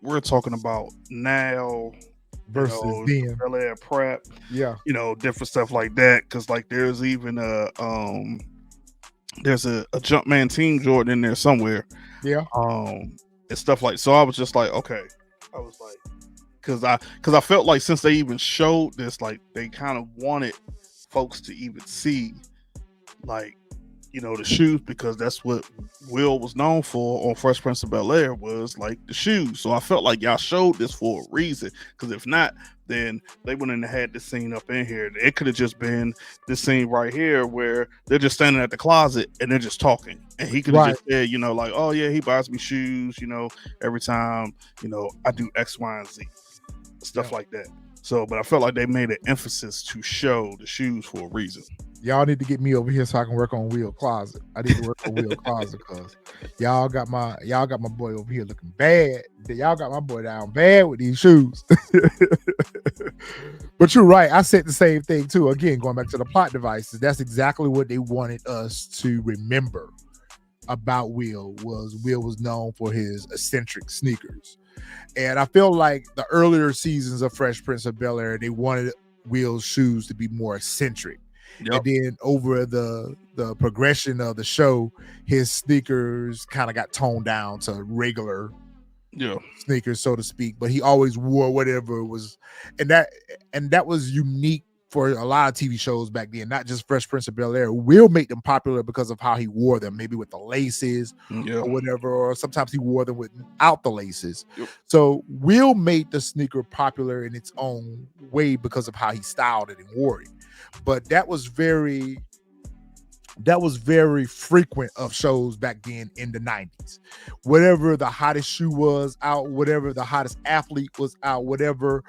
we're talking about now versus then. Bel Air prep, different stuff like that. Because like there's even a Jumpman Team Jordan in there somewhere, and stuff like. So I was just like, okay, I was like, because I felt like since they even showed this, like they kind of wanted folks to even see, like, the shoes, because that's what Will was known for on Fresh Prince of Bel-Air, was like the shoes. So I felt like y'all showed this for a reason, because if not, then they wouldn't have had this scene up in here. It could have just been this scene right here where they're just standing at the closet and they're just talking, and he could have just said, like, oh yeah, he buys me shoes, every time, I do X, Y, and Z, stuff like that. So, but I felt like they made an emphasis to show the shoes for a reason. Y'all need to get me over here so I can work on Will Closet. I need to work on Will Closet because y'all got my boy over here looking bad. Y'all got my boy down bad with these shoes. But you're right. I said the same thing too. Again, going back to the plot devices, that's exactly what they wanted us to remember about Will was known for his eccentric sneakers. And I feel like the earlier seasons of Fresh Prince of Bel-Air, they wanted Will's shoes to be more eccentric. Yep. And then over the progression of the show, his sneakers kind of got toned down to regular sneakers, so to speak. But he always wore whatever was, and that was unique for a lot of TV shows back then, not just Fresh Prince of Bel-Air. Will make them popular because of how he wore them, maybe with the laces or whatever, or sometimes he wore them without the laces. Yep. So Will made the sneaker popular in its own way because of how he styled it and wore it. But that was very frequent of shows back then in the 90s. Whatever the hottest shoe was out, whatever the hottest athlete was out, whatever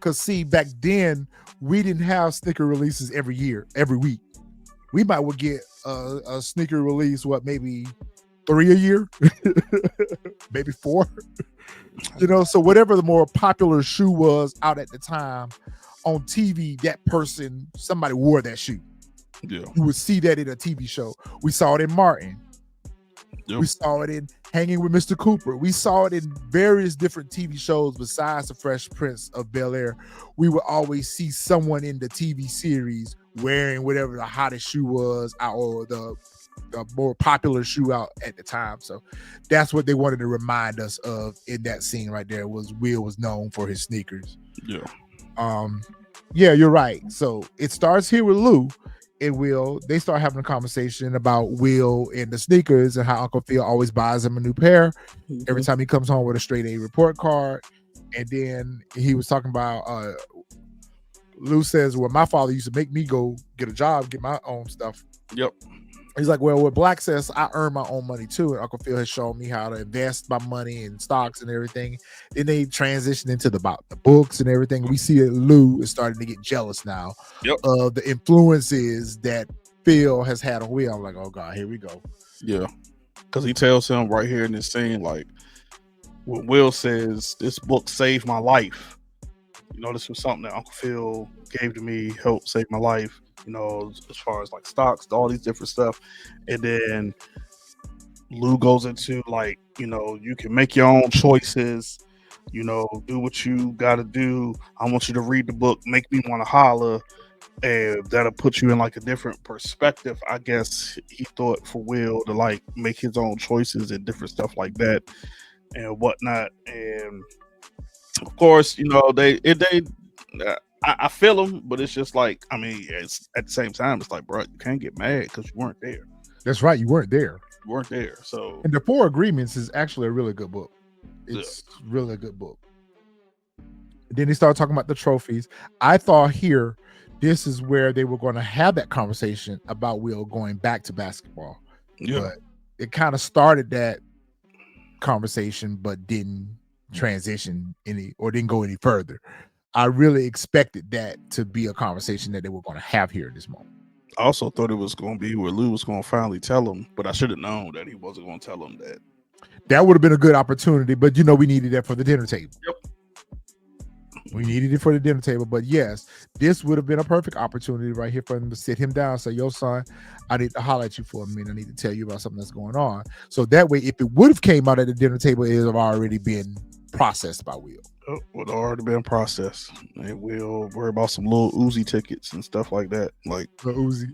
because see, back then we didn't have sneaker releases every week. We might would get a sneaker release, maybe 3 a year, maybe 4. So whatever the more popular shoe was out at the time on TV, somebody wore that shoe. Yeah. You would see that in a TV show. We saw it in Martin. Yep. We saw it in Hanging with Mr. Cooper. We saw it in various different TV shows besides the Fresh Prince of Bel-Air. We would always see someone in the TV series wearing whatever the hottest shoe was or the more popular shoe out at the time. So that's what they wanted to remind us of in that scene right there. Was Will was known for his sneakers. Yeah. Yeah, you're right. So it starts here with Lou and Will. They start having a conversation about Will and the sneakers and how Uncle Phil always buys him a new pair every time he comes home with a straight A report card. And then he was talking about Lou says, well, my father used to make me go get a job, get my own stuff. Yep. He's like, well, what Black says, I earn my own money too. And Uncle Phil has shown me how to invest my money in stocks and everything. Then they transition into the books and everything. We see that Lou is starting to get jealous now of the influences that Phil has had on Will. I'm like, oh God, here we go. Yeah. Because he tells him right here in this scene, like, when Will says, this book saved my life. This was something that Uncle Phil gave to me, helped save my life. As far as like stocks, all these different stuff. And then Lou goes into like, you can make your own choices, do what you got to do. I want you to read the book, make me want to holler. And that'll put you in like a different perspective. I guess he thought for Will to like make his own choices and different stuff like that and whatnot. And of course, I feel them, but it's just like, it's at the same time, it's like, bro, you can't get mad because you weren't there. That's right, you weren't there. You weren't there. So, and the 4 Agreements is actually a really good book. It's really a good book. Then they started talking about the trophies. I thought here, this is where they were going to have that conversation about Will going back to basketball. Yeah, but it kind of started that conversation, but didn't transition didn't go any further. I really expected that to be a conversation that they were going to have here at this moment. I also thought it was going to be where Lou was going to finally tell him, but I should have known that he wasn't going to tell him that. That would have been a good opportunity, but we needed that for the dinner table. Yep. We needed it for the dinner table, but yes, this would have been a perfect opportunity right here for him to sit him down and say, yo, son, I need to holler at you for a minute. I need to tell you about something that's going on. So that way, if it would have came out at the dinner table, it would have already been processed by Will. It would have already been processed. And we'll worry about some little Uzi tickets and stuff like that. Like the Uzi.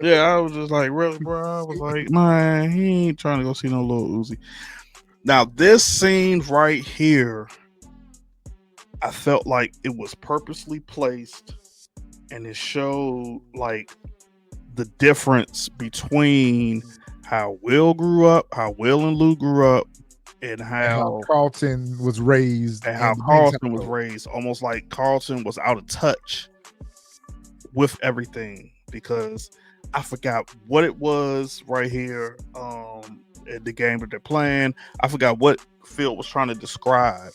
Yeah, I was just like, really, bro? I was like, man, he ain't trying to go see no little Uzi. Now, this scene right here, I felt like it was purposely placed, and it showed like the difference between how Will grew up, how Will and Lou grew up, and how Carlton was raised. And how Carlton was raised. Almost like Carlton was out of touch with everything, because I forgot what it was right here at the game that they're playing. I forgot what Phil was trying to describe.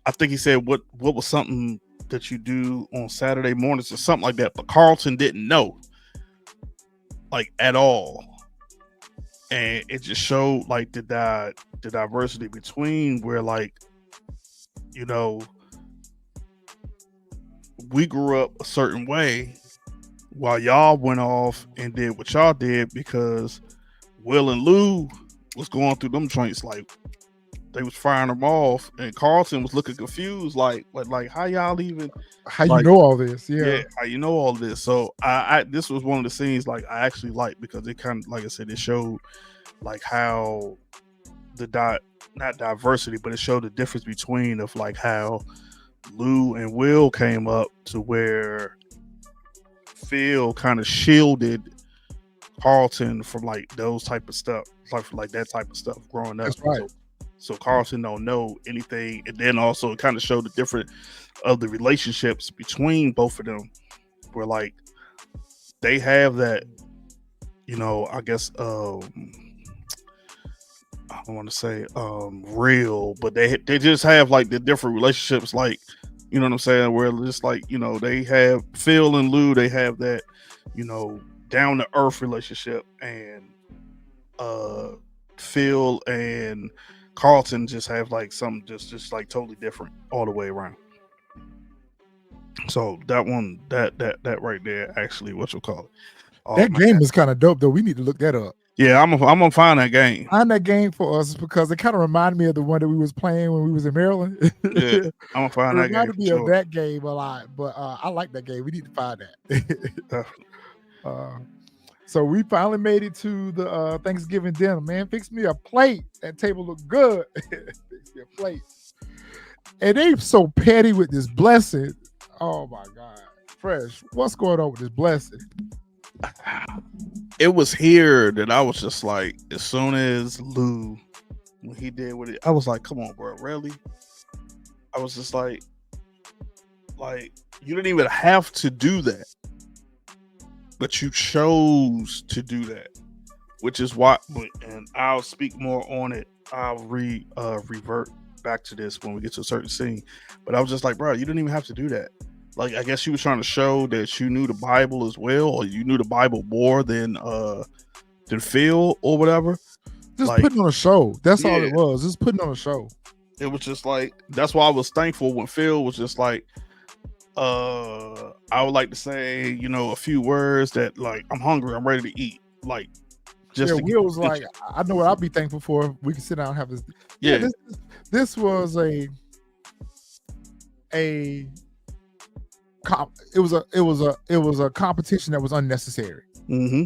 I think he said what was something that you do on Saturday mornings or something like that, but Carlton didn't know like at all. And it just showed like the diversity between where like, you know, we grew up a certain way while y'all went off and did what y'all did because Will and Lou was going through them joints like they was firing them off, and Carlton was looking confused, like how y'all even How you like know all this? yeah, Yeah. how you know all this? So I this was one of the scenes like I actually liked because it kind of like I said it showed like how the not diversity, but it showed the difference between of like how Lou and Will came up to where Phil kind of shielded Carlton from like those type of stuff, like that type of stuff growing up. That's right. So Carlton don't know anything, and then also it kind of showed the different of the relationships between both of them, where like they have that, you know, I guess I don't want to say real, but they just have like the different relationships, like you know what I'm saying, where just like you know they have Phil and Lou, they have that you know down to earth relationship, and Phil and Carlton just have like something just like totally different all the way around. So that one, that right there, actually, what you call it? Oh, That man. game is kind of dope, though. We need to look that up. Yeah, I'm gonna find that game. Find that game for us because it kind of reminded me of the one that we was playing when we was in Maryland. Yeah, I'm gonna It find that game reminded for me sure. of that game a lot, but I like that game. We need to find that. Definitely. So we finally made it to the Thanksgiving dinner. Man, fix me a plate. That table look good. Fix me a plate. And they so petty with this blessing. Oh my God. Fresh, what's going on with this blessing? It was here that I was just like, as soon as Lou, when he did with it, I was like, come on, bro, really? I was just like you didn't even have to do that, but you chose to do that, which is why. And I'll speak more on it. I'll revert back to this when we get to a certain scene. But I was just like, bro, you didn't even have to do that. Like, I guess you was trying to show that you knew the Bible as well, or you knew the Bible more than Phil or whatever. Just like, putting on a show. That's all yeah. it was. Just putting on a show. It was just like, that's why I was thankful when Phil was just like, I would like to say, you know, a few words that like, I'm hungry, I'm ready to eat. Like, just yeah, Will was like, I know what I'll be thankful for. We can sit down and have this. Yeah. This was it was a competition that was unnecessary. Mm-hmm.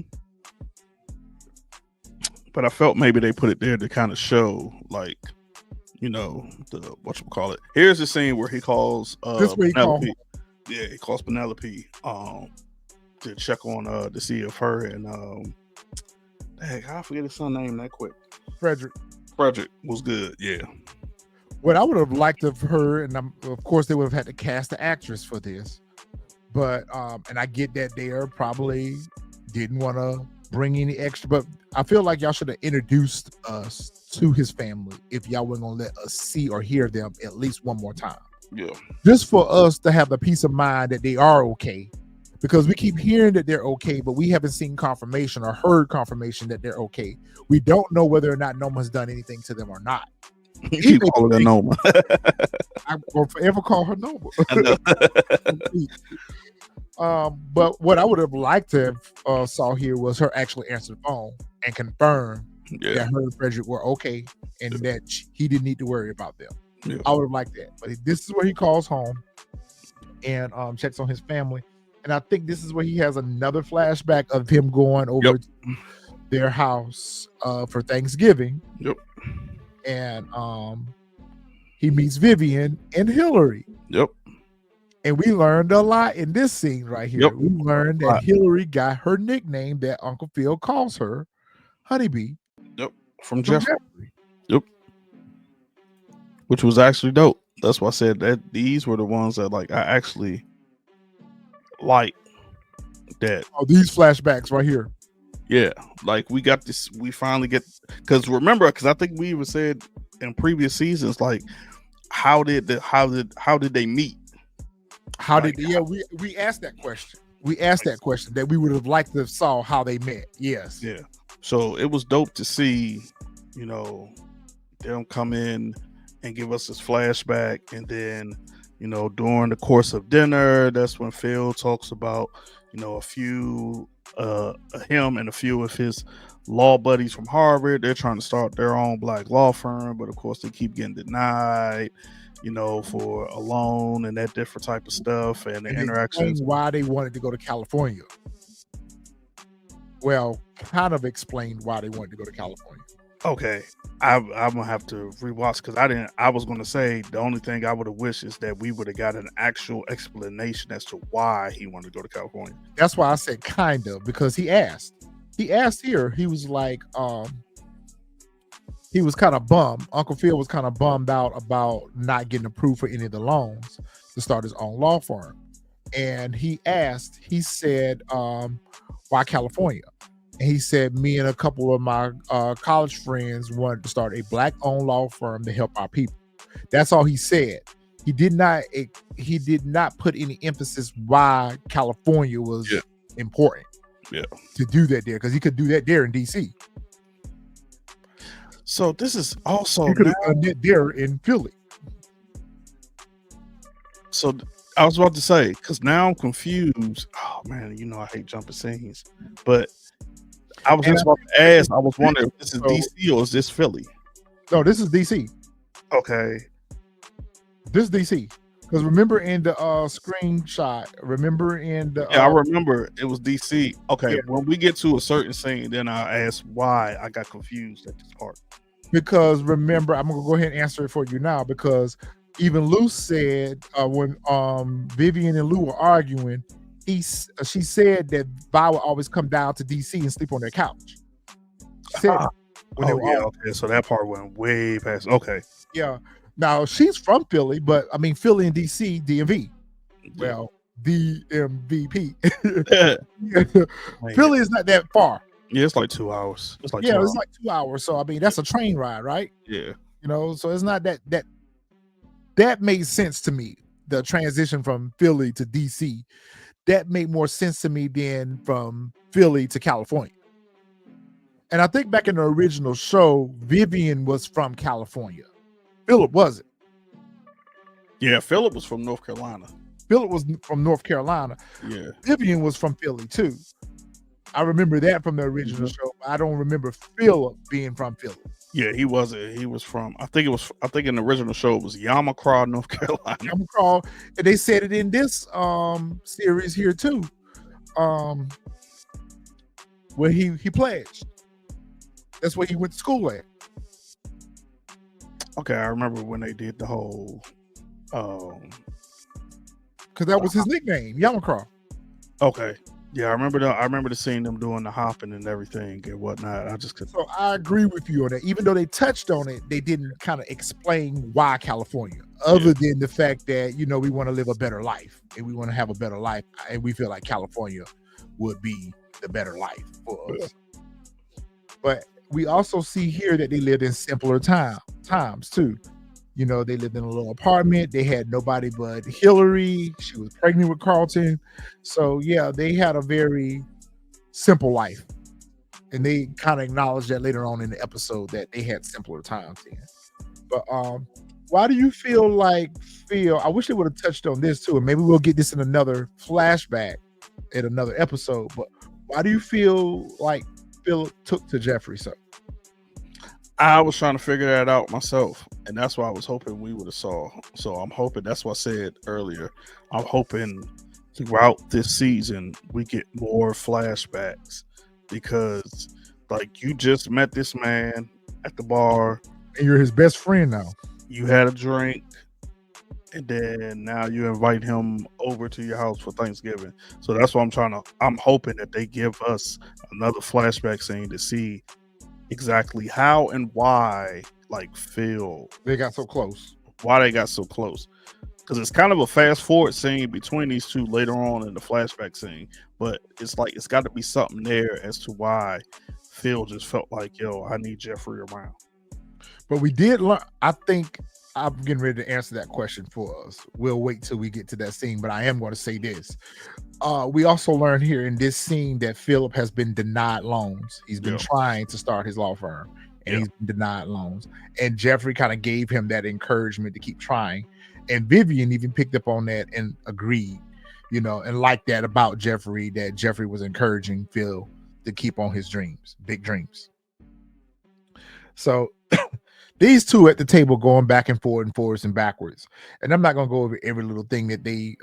But I felt maybe they put it there to kind of show, like, you know, the whatchamacallit. Here's the scene where he calls Penelope. Yeah, he calls Penelope to check on to see if her and dang, I forget his son's name that quick. Frederick was good. Yeah. What I would have liked of her, and of course they would have had to cast the actress for this, but and I get that they are probably didn't want to bring any extra, but I feel like y'all should have introduced us to his family if y'all weren't gonna let us see or hear them at least one more time. Yeah. Just for us to have the peace of mind that they are okay, because we keep hearing that they're okay, but we haven't seen confirmation or heard confirmation that they're okay. We don't know whether or not Noma's done anything to them or not. You keep calling her Noma. I will forever call her Noma. But what I would have liked to have saw here was her actually answer the phone and confirm that her and Frederick were okay and that he didn't need to worry about them. Yeah. I would have liked that. But this is where he calls home and checks on his family. And I think this is where he has another flashback of him going over to their house for Thanksgiving. Yep. And he meets Vivian and Hillary. Yep. And we learned a lot in this scene right here. Yep. We learned that Hillary got her nickname that Uncle Phil calls her, Honeybee. Yep. From Jeffrey. Yep. Which was actually dope. That's why I said that these were the ones that like I actually like that. Oh, these flashbacks right here. Yeah, like we got this. We finally get, because remember, because I think we even said in previous seasons, like how did they meet? How Like, did we asked that question. We asked that question that we would have liked to have saw how they met. Yes. yeah. So it was dope to see, them come in and give us this flashback, and then during the course of dinner, that's when Phil talks about a few him and a few of his law buddies from Harvard. They're trying to start their own black law firm, but of course they keep getting denied, for a loan and that different type of stuff, and the And interactions. explain why they wanted to go to California. Well, kind of explained why they wanted to go to California. Okay, I'm gonna have to rewatch because I was gonna say the only thing I would have wished is that we would have got an actual explanation as to why he wanted to go to California. That's why I said kind of, because he asked. He asked here. He was like, he was kind of bummed. Uncle Phil was kind of bummed out about not getting approved for any of the loans to start his own law firm. And he asked, he said, why California? And he said, me and a couple of my college friends wanted to start a black-owned law firm to help our people. That's all he said. He did not put any emphasis why California was important. Yeah. To do that there, because he could do that there in DC. So this is also he could have done that there in Philly. So I was about to say, because now I'm confused. Oh man, I hate jumping scenes, but I was just about to ask. I was wondering if this is DC or is this Philly? No, this is DC. Okay, this is DC. Because remember in the screenshot, remember in the I remember it was DC. Okay, yeah. When we get to a certain scene, then I'll ask why I got confused at this part. Because remember, I'm gonna go ahead and answer it for you now. Because even Lou said when Vivian and Lou were arguing, she said that Vi would always come down to DC and sleep on their couch. She said when they were okay, so that part went way past. Okay, yeah. Now she's from Philly, but I mean Philly and DC, DMV. Well, DMVP. Philly is not that far. Yeah, it's like 2 hours. It's like it's like 2 hours. So I mean, that's a train ride, right? Yeah. So it's not that made sense to me. The transition from Philly to DC, that made more sense to me than from Philly to California. And I think back in the original show, Vivian was from California. Philip wasn't. Yeah, Philip was from North Carolina. Philip was from North Carolina. Yeah. Vivian was from Philly too. I remember that from the original show. I don't remember Philip being from Philly. Yeah, he wasn't. He was from, I think in the original show it was Yamacraw, North Carolina. Yamacraw, and they said it in this series here too. Where he pledged. That's where he went to school at. Okay, I remember when they did the whole because that was his nickname, Yamacraw. Okay. Yeah, I remember the seeing them doing the hopping and everything and whatnot. I just couldn't. So I agree with you on that. Even though they touched on it, they didn't kind of explain why California, other than the fact that we want to live a better life and we want to have a better life, and we feel like California would be the better life for us. But we also see here that they lived in simpler times too. They lived in a little apartment. They had nobody but Hillary. She was pregnant with Carlton. So yeah, they had a very simple life. And they kind of acknowledged that later on in the episode that they had simpler times then. But why do you feel like I wish they would have touched on this too, and maybe we'll get this in another flashback in another episode. But why do you feel like Philip took to Jeffrey so? I was trying to figure that out myself, and that's why I was hoping we would have saw. So I'm hoping, that's what I said earlier, I'm hoping throughout this season we get more flashbacks, because like you just met this man at the bar and you're his best friend now. You had a drink, and then now you invite him over to your house for Thanksgiving. So that's what I'm hoping that they give us another flashback scene to see exactly how and why, like, Phil, they got so close. Why they got so close. Because it's kind of a fast forward scene between these two later on in the flashback scene. But it's like, it's got to be something there as to why Phil just felt like, yo, I need Jeffrey around. But we did learn, I think I'm getting ready to answer that question for us. We'll wait till we get to that scene, but I am going to say this. We also learn here in this scene that Philip has been denied loans. He's been Yeah. trying to start his law firm, and Yeah. he's been denied loans. And Jeffrey kind of gave him that encouragement to keep trying. And Vivian even picked up on that and agreed, and liked that about Jeffrey, that Jeffrey was encouraging Phil to keep on his dreams, big dreams. So these two at the table going back and forth and forwards and backwards. And I'm not going to go over every little thing that they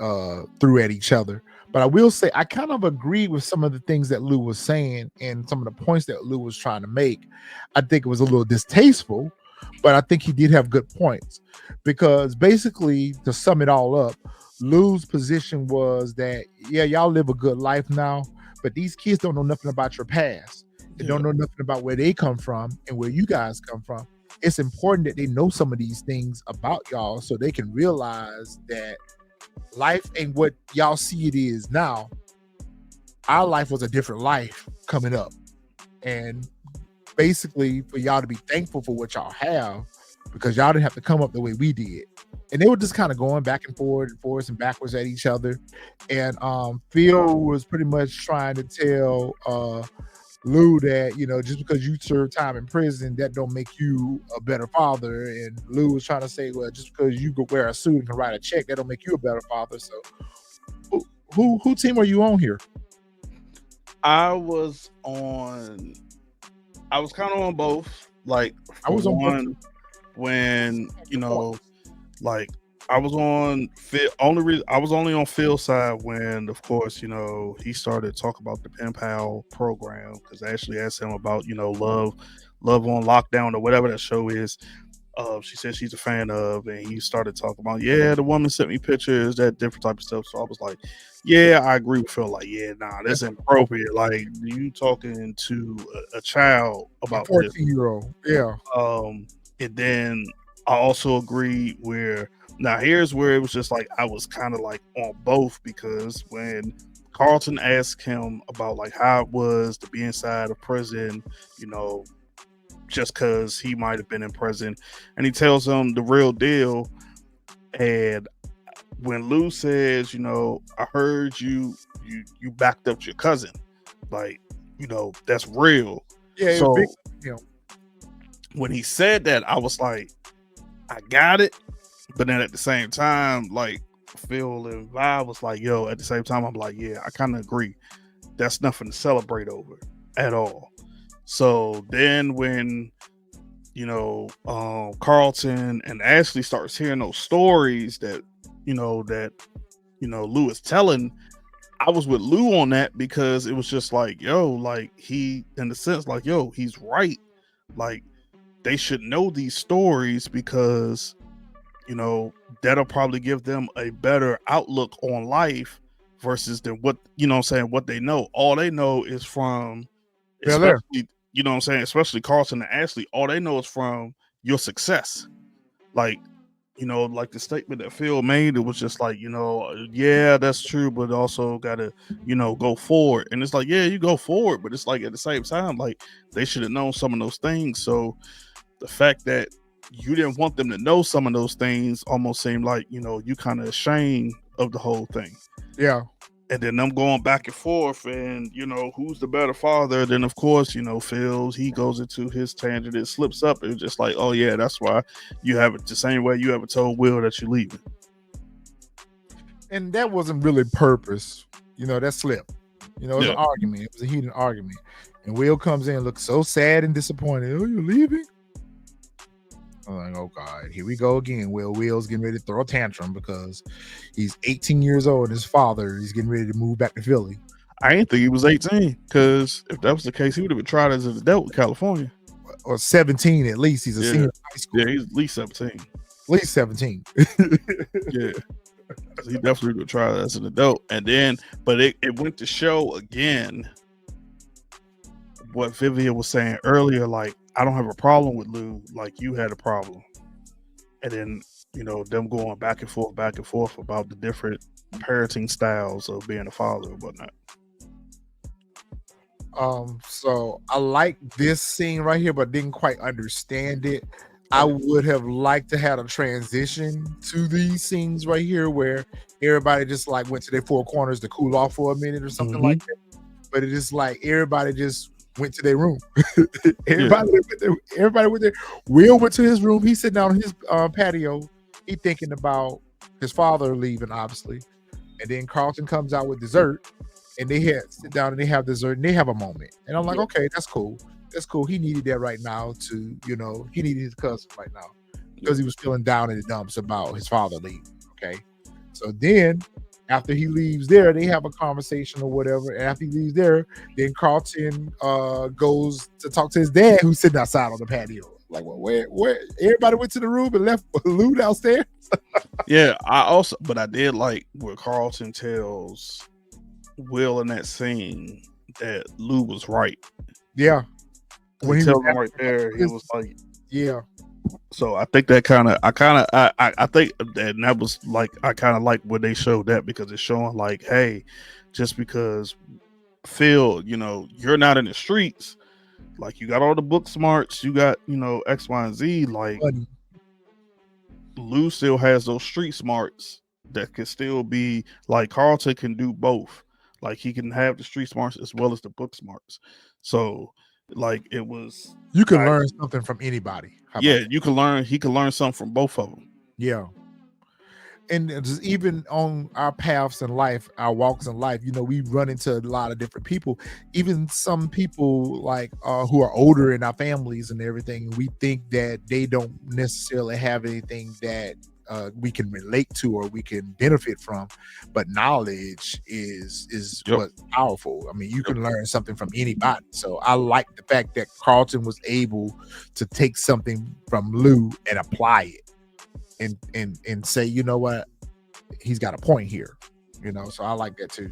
threw at each other. But I will say I kind of agree with some of the things that Lou was saying and some of the points that Lou was trying to make. I think it was a little distasteful, but I think he did have good points. Because basically, to sum it all up, Lou's position was that, yeah, y'all live a good life now, but these kids don't know nothing about your past. They don't know nothing about where they come from and where you guys come from. It's important that they know some of these things about y'all so they can realize that life ain't what y'all see it is now. Our life was a different life coming up. And basically for y'all to be thankful for what y'all have, because y'all didn't have to come up the way we did. And they were just kind of going back and forwards and backwards at each other. And Phil was pretty much trying to tell Lou that, just because you serve time in prison, that don't make you a better father. And Lou was trying to say, well, just because you could wear a suit and can write a check, that don't make you a better father. So who team are you on here? I was kind of on both. Like, I was on one when, like, I was on Phil. I was only on Phil's side when, of course, he started talking about the pen pal program, because I actually asked him about, love on lockdown or whatever that show is. She said she's a fan of, and he started talking about, the woman sent me pictures, that different type of stuff. So I was like, yeah, I agree with Phil. Like, that's inappropriate. Like, you talking to a child about 14-year-old, yeah. And then I also agree where, now here's where it was just like I was kind of like on both, because when Carlton asked him about like how it was to be inside of prison, just because he might have been in prison, and he tells him the real deal. And when Lou says, I heard you backed up your cousin, like, that's real. Yeah. So big, when he said that, I was like, I got it. But then at the same time, like, Phil and Vi was like, yo, at the same time, I'm like, yeah, I kind of agree. That's nothing to celebrate over at all. So then when, Carlton and Ashley starts hearing those stories that Lou is telling, I was with Lou on that, because it was just like, yo, like, he, in the sense, like, yo, he's right. Like, they should know these stories, because that'll probably give them a better outlook on life versus than what what they know. All they know is from, especially especially Carlton and Ashley, all they know is from your success. Like, like the statement that Phil made, it was just like, yeah, that's true, but also gotta, go forward. And it's like, yeah, you go forward, but it's like at the same time, like, they should have known some of those things. So the fact that you didn't want them to know some of those things almost seemed like, you kind of ashamed of the whole thing. Yeah. And then them going back and forth, and who's the better father? Then of course, Phil's, he goes into his tangent, it slips up. It's just like, oh yeah, that's why you have it the same way you ever told Will that you're leaving. And that wasn't really purpose, that slip. It was an argument. It was a heated argument. And Will comes in, looks so sad and disappointed. Oh, you're leaving? I'm like, oh God, here we go again. Will's getting ready to throw a tantrum because he's 18 years old. His father, he's getting ready to move back to Philly. I didn't think he was 18, because if that was the case, he would have been tried as an adult in California. Or 17 at least. He's a senior in high school. Yeah, he's at least 17. At least 17. Yeah. He definitely would try as an adult. And then, but it went to show again what Vivian was saying earlier, like, I don't have a problem with Lou, like you had a problem. And then, them going back and forth about the different parenting styles of being a father and whatnot. So I like this scene right here, but didn't quite understand it. I would have liked to have a transition to these scenes right here where everybody just like went to their four corners to cool off for a minute or something like that. But it is like everybody just went to their room. everybody went there. Will went to his room. He's sitting down on his patio. He thinking about his father leaving, obviously. And then Carlton comes out with dessert, and they sit down and they have dessert and they have a moment. And I'm like, okay, that's cool. That's cool. He needed that right now to, he needed his cousin right now because he was feeling down in the dumps about his father leaving. Okay. So then after he leaves there, they have a conversation or whatever. And after he leaves there, then Carlton goes to talk to his dad who's sitting outside on the patio. Like, well, where everybody went to the room and left Lou downstairs. Yeah, but I did like where Carlton tells Will in that scene that Lou was right. Yeah. When he tells him right there, he was like, yeah. So I think that I think that was like, I kind of like when they showed that, because it's showing like, hey, just because Phil, you're not in the streets, like you got all the book smarts, you got, X, Y, and Z, like Lou still has those street smarts that can still be like Carlton can do both. Like he can have the street smarts as well as the book smarts. So like it was, you can learn something from anybody. You can learn. He can learn something from both of them. Yeah. And just even on our paths in life, our walks in life, we run into a lot of different people. Even some people like who are older in our families and everything. We think that they don't necessarily have anything that we can relate to or we can benefit from, but knowledge is what's powerful. I mean, you can learn something from anybody. So I like the fact that Carlton was able to take something from Lou and apply it. And say, you know what, he's got a point here, so I like that too.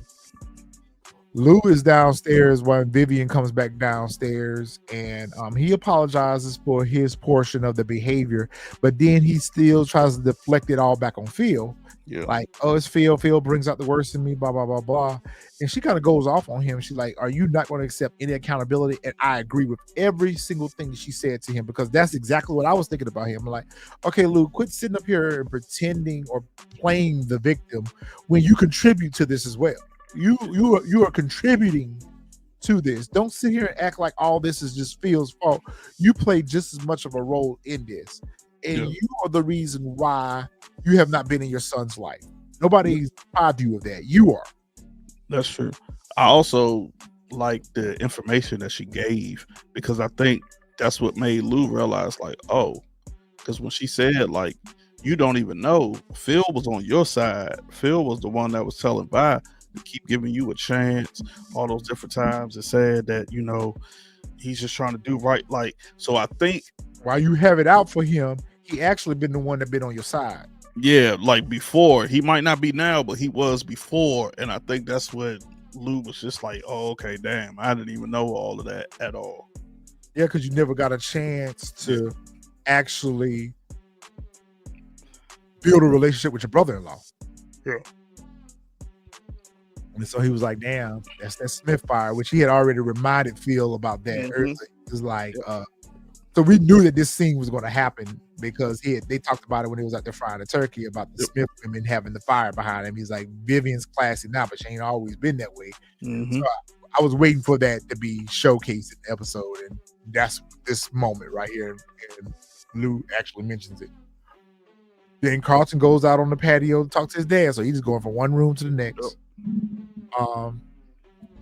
Lou is downstairs when Vivian comes back downstairs, and he apologizes for his portion of the behavior, but then he still tries to deflect it all back on Phil. Like, oh, it's Phil brings out the worst in me, blah blah blah blah. And she kind of goes off on him. She's like, are you not going to accept any accountability? And I agree with every single thing she said to him, because that's exactly what I was thinking about him. I'm like, okay, Lou, quit sitting up here and pretending or playing the victim when you contribute to this as well. You are contributing to this. Don't sit here and act like all this is just Phil's fault. You play just as much of a role in this. And you are the reason why you have not been in your son's life. Nobody's deprived you of that. You are. That's true. I also like the information that she gave, because I think that's what made Lou realize, like, oh, because when she said, like, you don't even know, Phil was on your side. Phil was the one that was telling Vi to keep giving you a chance all those different times, and said that, he's just trying to do right. Like, so I think while you have it out for him, he actually been the one that been on your side. Yeah, like before. He might not be now, but he was before. And I think that's what Lou was just like, oh, okay, damn, I didn't even know all of that at all. Yeah, because you never got a chance to actually build a relationship with your brother-in-law. Yeah. And so he was like, damn, that's that Smith fire, which he had already reminded Phil about that earlier. It was like, so we knew that this scene was going to happen, because they talked about it when he was out there frying the turkey, about the Smith women having the fire behind him. He's like, Vivian's classy now, but she ain't always been that way. So I was waiting for that to be showcased in the episode, and that's this moment right here. And Lou actually mentions it. Then Carlton goes out on the patio to talk to his dad, so he's just going from one room to the next.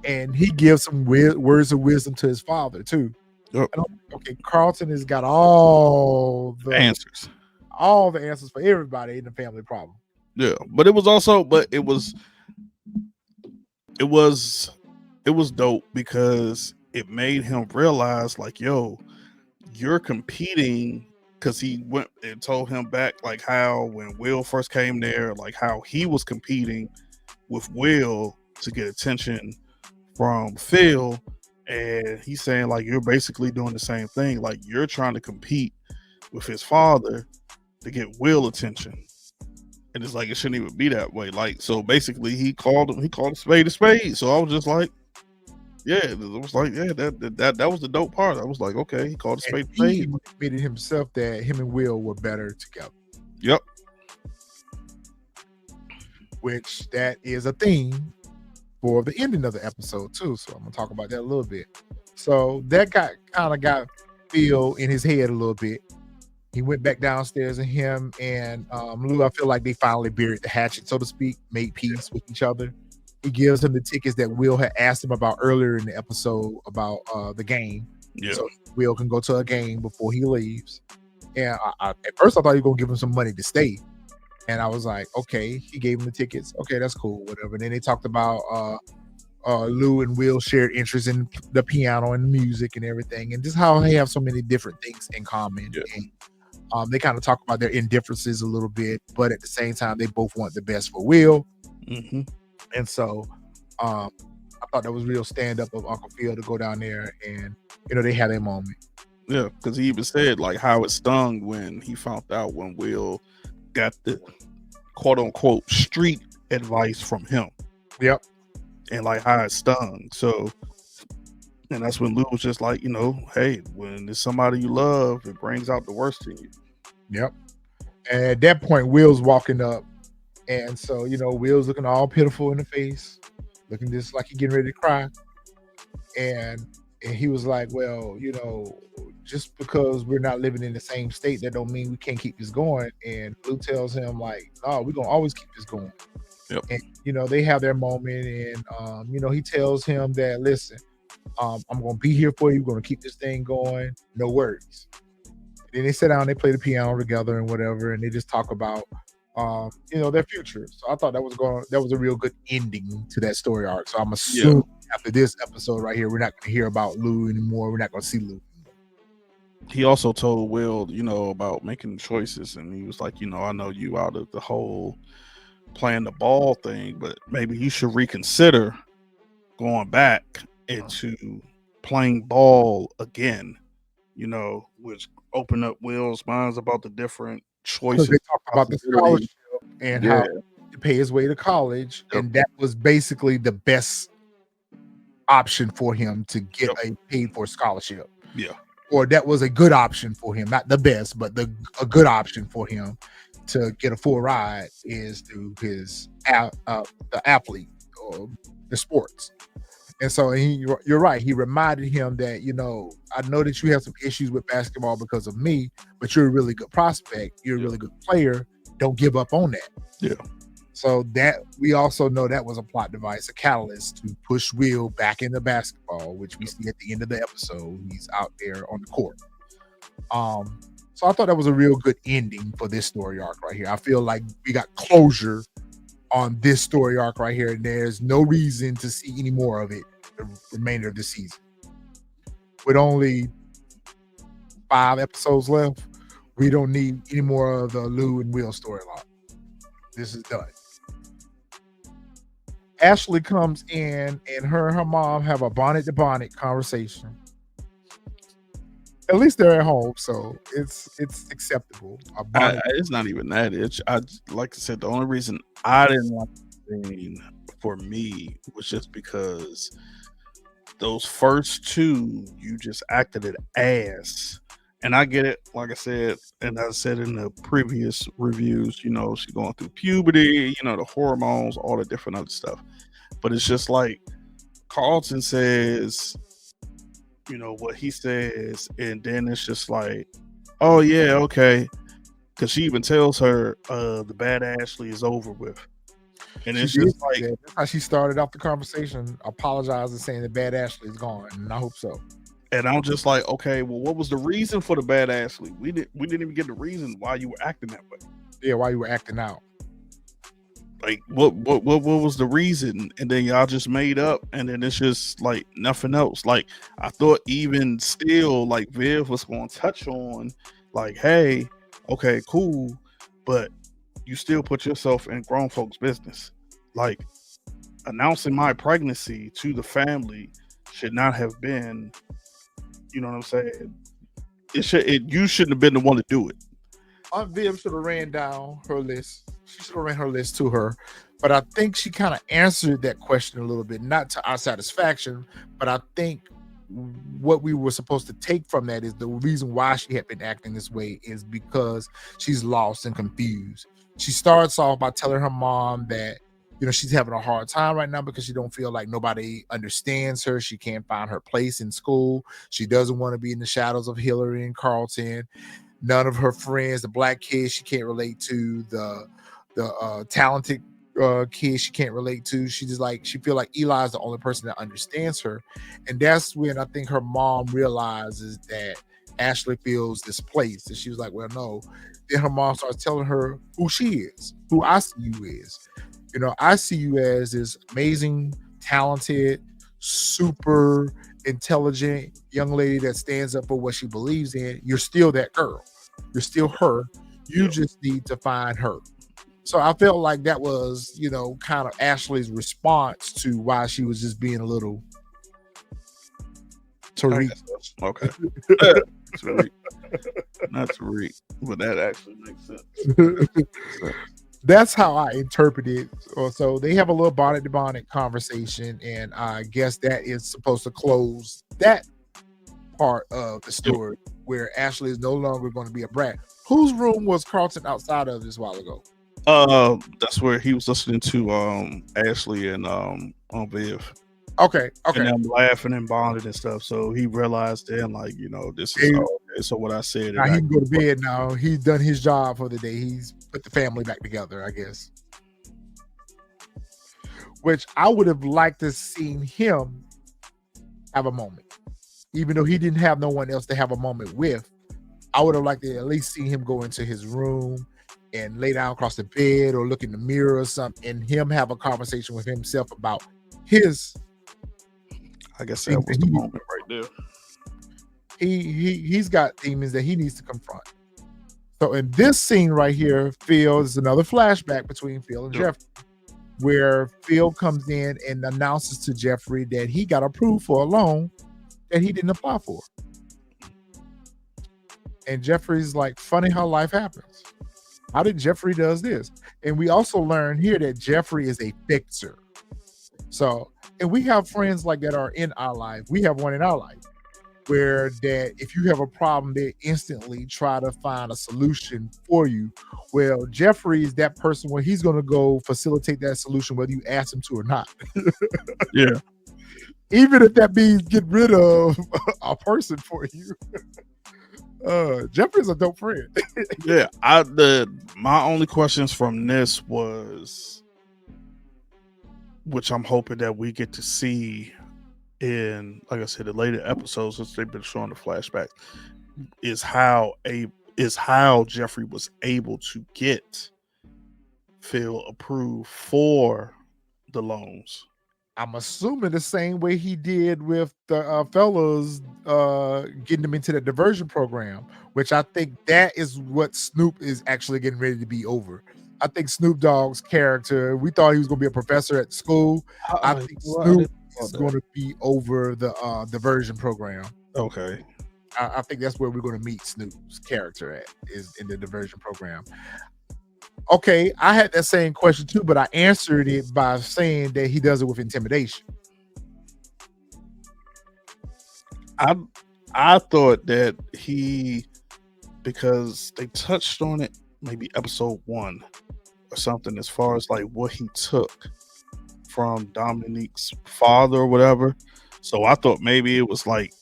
And he gives some words of wisdom to his father too. Okay, Carlton has got all the answers for everybody in the family problem. Yeah, but it was dope, because it made him realize, like, yo, you're competing, because he went and told him back, like, how when Will first came there, like how he was competing with Will to get attention from Phil. And he's saying, like, you're basically doing the same thing. Like, you're trying to compete with his father to get Will attention. And it's like, it shouldn't even be that way. Like, so basically he called a spade a spade. So I was just like, Yeah, it was like, yeah, that was the dope part. I was like, okay, he called a And spade a he spade. admitted himself that him and Will were better together, Yep. which that is a theme for the ending of the episode too. So I'm gonna talk about that a little bit. So that got Phil in his head a little bit. He went back downstairs, and him and Lou, I feel like they finally buried the hatchet, so to speak, made peace with each other. He gives him the tickets that Will had asked him about earlier in the episode about the game. Yeah. So Will can go to a game before he leaves. And at first I thought he was gonna give him some money to stay. And I was like, okay, he gave him the tickets. Okay, that's cool, whatever. And then they talked about Lou and Will shared interest in the piano and the music and everything, and just how they have so many different things in common. Yeah. And they kind of talk about their indifferences a little bit, but at the same time, they both want the best for Will. Mm-hmm. And so I thought that was real stand up of Uncle Phil to go down there and, they had a moment. Yeah, because he even said like how it stung when he found out when Will got the quote unquote street advice from him. Yep. And like how it stung. So, and that's when Lou was just like, hey, when it's somebody you love, it brings out the worst in you. Yep. And at that point, Will's walking up. And so, Will's looking all pitiful in the face, looking just like he's getting ready to cry. And he was like, well, just because we're not living in the same state, that don't mean we can't keep this going. And Lou tells him like, no, we're going to always keep this going. Yep. And, they have their moment. And, he tells him that, listen, I'm going to be here for you. We're going to keep this thing going. No worries. And then they sit down, they play the piano together and whatever. And they just talk about, their future. So I thought that was a real good ending to that story arc. So I'm assuming after this episode right here, we're not going to hear about Lou anymore. We're not going to see Lou. He also told Will, about making choices, and he was like, I know you out of the whole playing the ball thing, but maybe you should reconsider going back into playing ball again, which opened up Will's minds about the different choices. They talked about the scholarship and how to pay his way to college, and that was basically the best option for him to get a paid for scholarship. Yeah. Or that was a good option for him, not the best, but a good option for him to get a full ride is through his the athlete or the sports. And so you're right. He reminded him that, I know that you have some issues with basketball because of me, but you're a really good prospect. You're a really good player. Don't give up on that. Yeah. So that we also know that was a plot device, a catalyst to push Will back into basketball, which we see at the end of the episode. He's out there on the court. So I thought that was a real good ending for this story arc right here. I feel like we got closure on this story arc right here, and there's no reason to see any more of it the remainder of the season. With only 5 episodes left, we don't need any more of the Lou and Will storyline. This is done. Ashley comes in, and her and her mom have a bonnet to bonnet conversation. At least they're at home, so it's acceptable. It's not even that. Like I said, the only reason I didn't like the scene for me was just because those first 2, you just acted it ass. And I get it, like I said, and I said in the previous reviews, she's going through puberty, the hormones, all the different other stuff. But it's just like Carlton says, what he says, and then it's just like, oh yeah, okay. Because she even tells her the bad Ashley is over with. And it's just like, that's how she started off the conversation, apologizing, saying the bad Ashley is gone, and I hope so. And I'm just like, okay, well, what was the reason for the bad Ashley? We didn't even get the reason why you were acting that way. Yeah, why you were acting out. Like, what was the reason? And then y'all just made up, and then it's just like nothing else. Like, I thought even still, like, Viv was going to touch on, like, hey, okay, cool, but you still put yourself in grown folks' business. Like, announcing my pregnancy to the family should not have been, you know what I'm saying? You shouldn't have been the one to do it. Aunt Viv should have ran down her list. She should have ran her list to her But I think she kind of answered that question a little bit, not to our satisfaction, but I think what we were supposed to take from that is the reason why she had been acting this way is because she's lost and confused. She starts off by telling her mom that she's having a hard time right now because she don't feel like nobody understands her. She can't find her place in school. She doesn't want to be in the shadows of Hillary and Carlton. None of her friends, the black kids, she can't relate to. The talented kids she can't relate to. She feel like Eli is the only person that understands her, and that's when I think her mom realizes that Ashley feels displaced, and she was like, "Well, no." Then her mom starts telling her who she is, who I see you is. I see you as this amazing, talented, super intelligent young lady that stands up for what she believes in. You're still that girl. You're still her. You just need to find her. So I felt like that was, kind of Ashley's response to why she was just being a little Tariq. Okay. Tariq. Not Tariq, but that actually makes sense. That's how I interpret it. So they have a little bonnet to bonnet conversation, and I guess that is supposed to close that part of the story where Ashley is no longer going to be a brat. Whose room was Carlton outside of this while ago? That's where he was listening to Ashley and Viv. Okay. And I'm laughing and bonding and stuff. So he realized then, this is okay. So what I said. Now he can go to bed now. He's done his job for the day. He's put the family back together, I guess. Which I would have liked to seen him have a moment. Even though he didn't have no one else to have a moment with, I would have liked to at least see him go into his room and lay down across the bed or look in the mirror or something, and him have a conversation with himself about his. I guess that was the moment right there. He's got demons that he needs to confront. So in this scene right here, Phil is another flashback between Phil and Jeffrey, where Phil comes in and announces to Jeffrey that he got approved for a loan that he didn't apply for. And Jeffrey's like, funny how life happens. How did Jeffrey does this? And we also learn here that Jeffrey is a fixer. So, and we have friends like that are in our life. We have one in our life where that if you have a problem, they instantly try to find a solution for you. Well, Jeffrey is that person where he's going to go facilitate that solution, whether you ask him to or not. Yeah. Even if that means get rid of a person for you. Jeffrey's a dope friend. Yeah, my only questions from this was, which I'm hoping that we get to see in, like I said, the later episodes, since they've been showing the flashbacks, is how Jeffrey was able to get Phil approved for the loans. I'm assuming the same way he did with the fellas getting them into the diversion program, which I think that is what Snoop is actually getting ready to be over. I think Snoop Dogg's character, we thought he was going to be a professor at school. I think Snoop is going to be over the diversion program. Okay. I think that's where we're going to meet Snoop's character at, is in the diversion program. Okay, I had that same question too, but I answered it by saying that he does it with intimidation. I thought that because they touched on it maybe episode 1 or something, as far as like what he took from Dominique's father or whatever. So I thought maybe it was like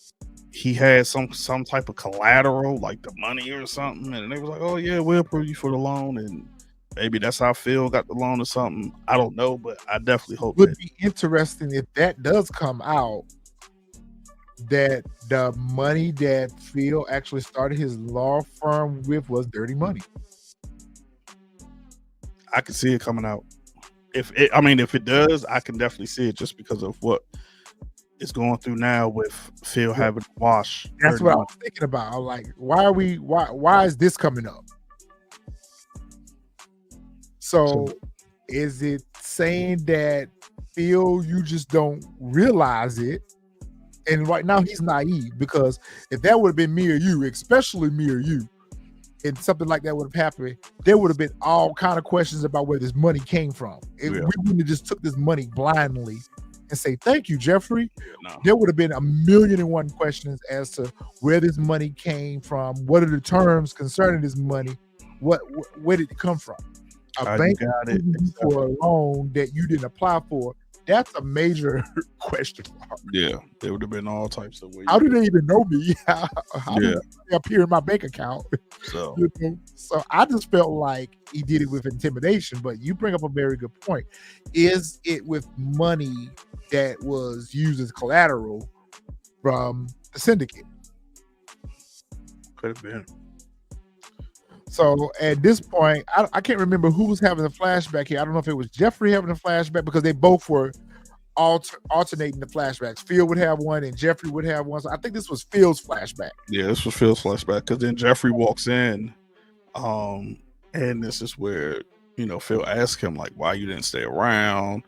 he had some type of collateral, like the money or something, and they was like, "Oh yeah, we'll approve you for the loan," and maybe that's how Phil got the loan or something. I don't know, but I definitely hope it would be interesting if that does come out, that the money that Phil actually started his law firm with was dirty money. I can see it coming out. If it does, I can definitely see it, just because of what is going through now with Phil having to wash. That's what I was thinking about. I'm like, why is this coming up? So is it saying that Phil, you just don't realize it? And right now he's naive, because if that would have been me or you, especially me or you, and something like that would have happened, there would have been all kind of questions about where this money came from. We wouldn't have just took this money blindly and say, thank you, Jeffrey. No. There would have been 1,000,001 questions as to where this money came from, what are the terms concerning this money, where did it come from? A bank got it for a loan that you didn't apply for. That's a major question mark. Yeah, there would have been all types of ways. How do they even know me? How did it appear in my bank account? So, so I just felt like he did it with intimidation. But you bring up a very good point. Is it with money that was used as collateral from the syndicate? Could have been. So at this point, I can't remember who was having a flashback here. I don't know if it was Jeffrey having a flashback because they both were alternating the flashbacks. Phil would have one and Jeffrey would have one. So I think this was Phil's flashback. Yeah, this was Phil's flashback because then Jeffrey walks in, and this is where Phil asks him like, "Why you didn't stay around?"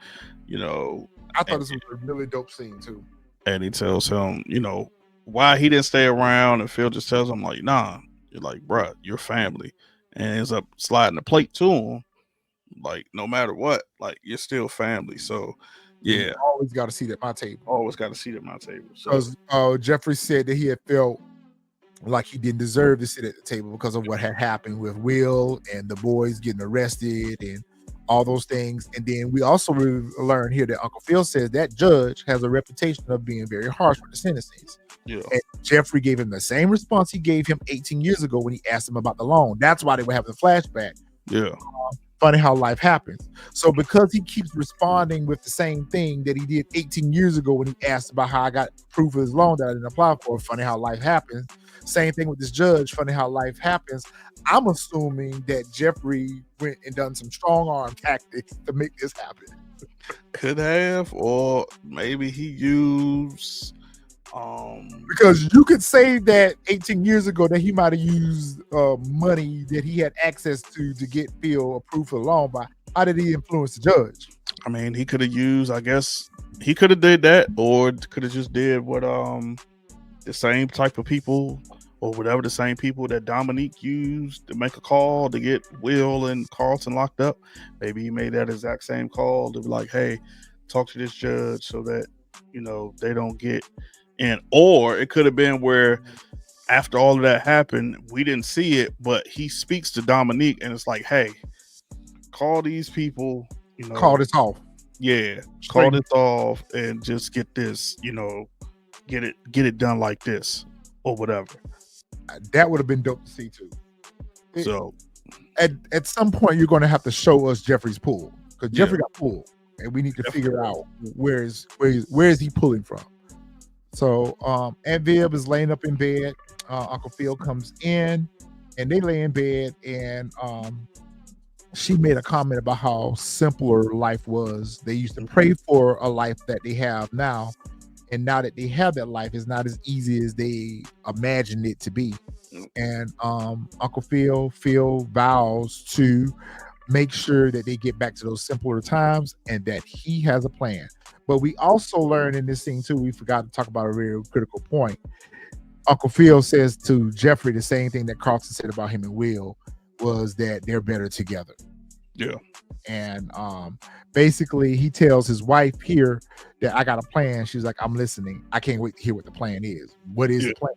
I thought this was a really dope scene too. And he tells him, why he didn't stay around, and Phil just tells him like, "Nah." You're like, bruh, you're family, and ends up sliding the plate to him. Like, no matter what, like you're still family. So, yeah, you always got a seat at my table. Always got a seat at my table. So, Jeffrey said that he had felt like he didn't deserve to sit at the table because of what had happened with Will and the boys getting arrested and all those things. And then we also learned here that Uncle Phil says that judge has a reputation of being very harsh with the sentences. Yeah. And Jeffrey gave him the same response he gave him 18 years ago when he asked him about the loan. That's why they were having the flashback. Yeah. Funny how life happens. So because he keeps responding with the same thing that he did 18 years ago when he asked about how I got proof of his loan that I didn't apply for, funny how life happens. Same thing with this judge, funny how life happens. I'm assuming that Jeffrey went and done some strong arm tactics to make this happen. Could have, or maybe he used because you could say that 18 years ago that he might have used money that he had access to get Phil approved for the loan. But how did he influence the judge? I mean, he could have used, I guess he could have did that, or could have just did what the same type of people or whatever the same people that Dominique used to make a call to get Will and Carlton locked up. Maybe he made that exact same call to be like, hey, talk to this judge so that they don't get in. Or it could have been where after all of that happened, we didn't see it, but he speaks to Dominique and it's like, hey, call these people, call this off. Yeah, call this off and just get this, get it done like this or whatever. That would have been dope to see too. So at some point you're going to have to show us Jeffrey's pull, because Jeffrey got pulled and we need to figure out where is he pulling from. So Aunt Viv is laying up in bed. Uncle Phil comes in and they lay in bed, and she made a comment about how simpler life was. They used to pray for a life that they have now, and now that they have that life, it's not as easy as they imagined it to be. And Uncle Phil vows to make sure that they get back to those simpler times and that he has a plan. But we also learned in this scene too, we forgot to talk about a very critical point. Uncle Phil says to Jeffrey the same thing that Carlton said about him and Will, was that they're better together. Yeah. And basically he tells his wife here that I got a plan. She's like, I'm listening. I can't wait to hear what the plan is. What is the plan?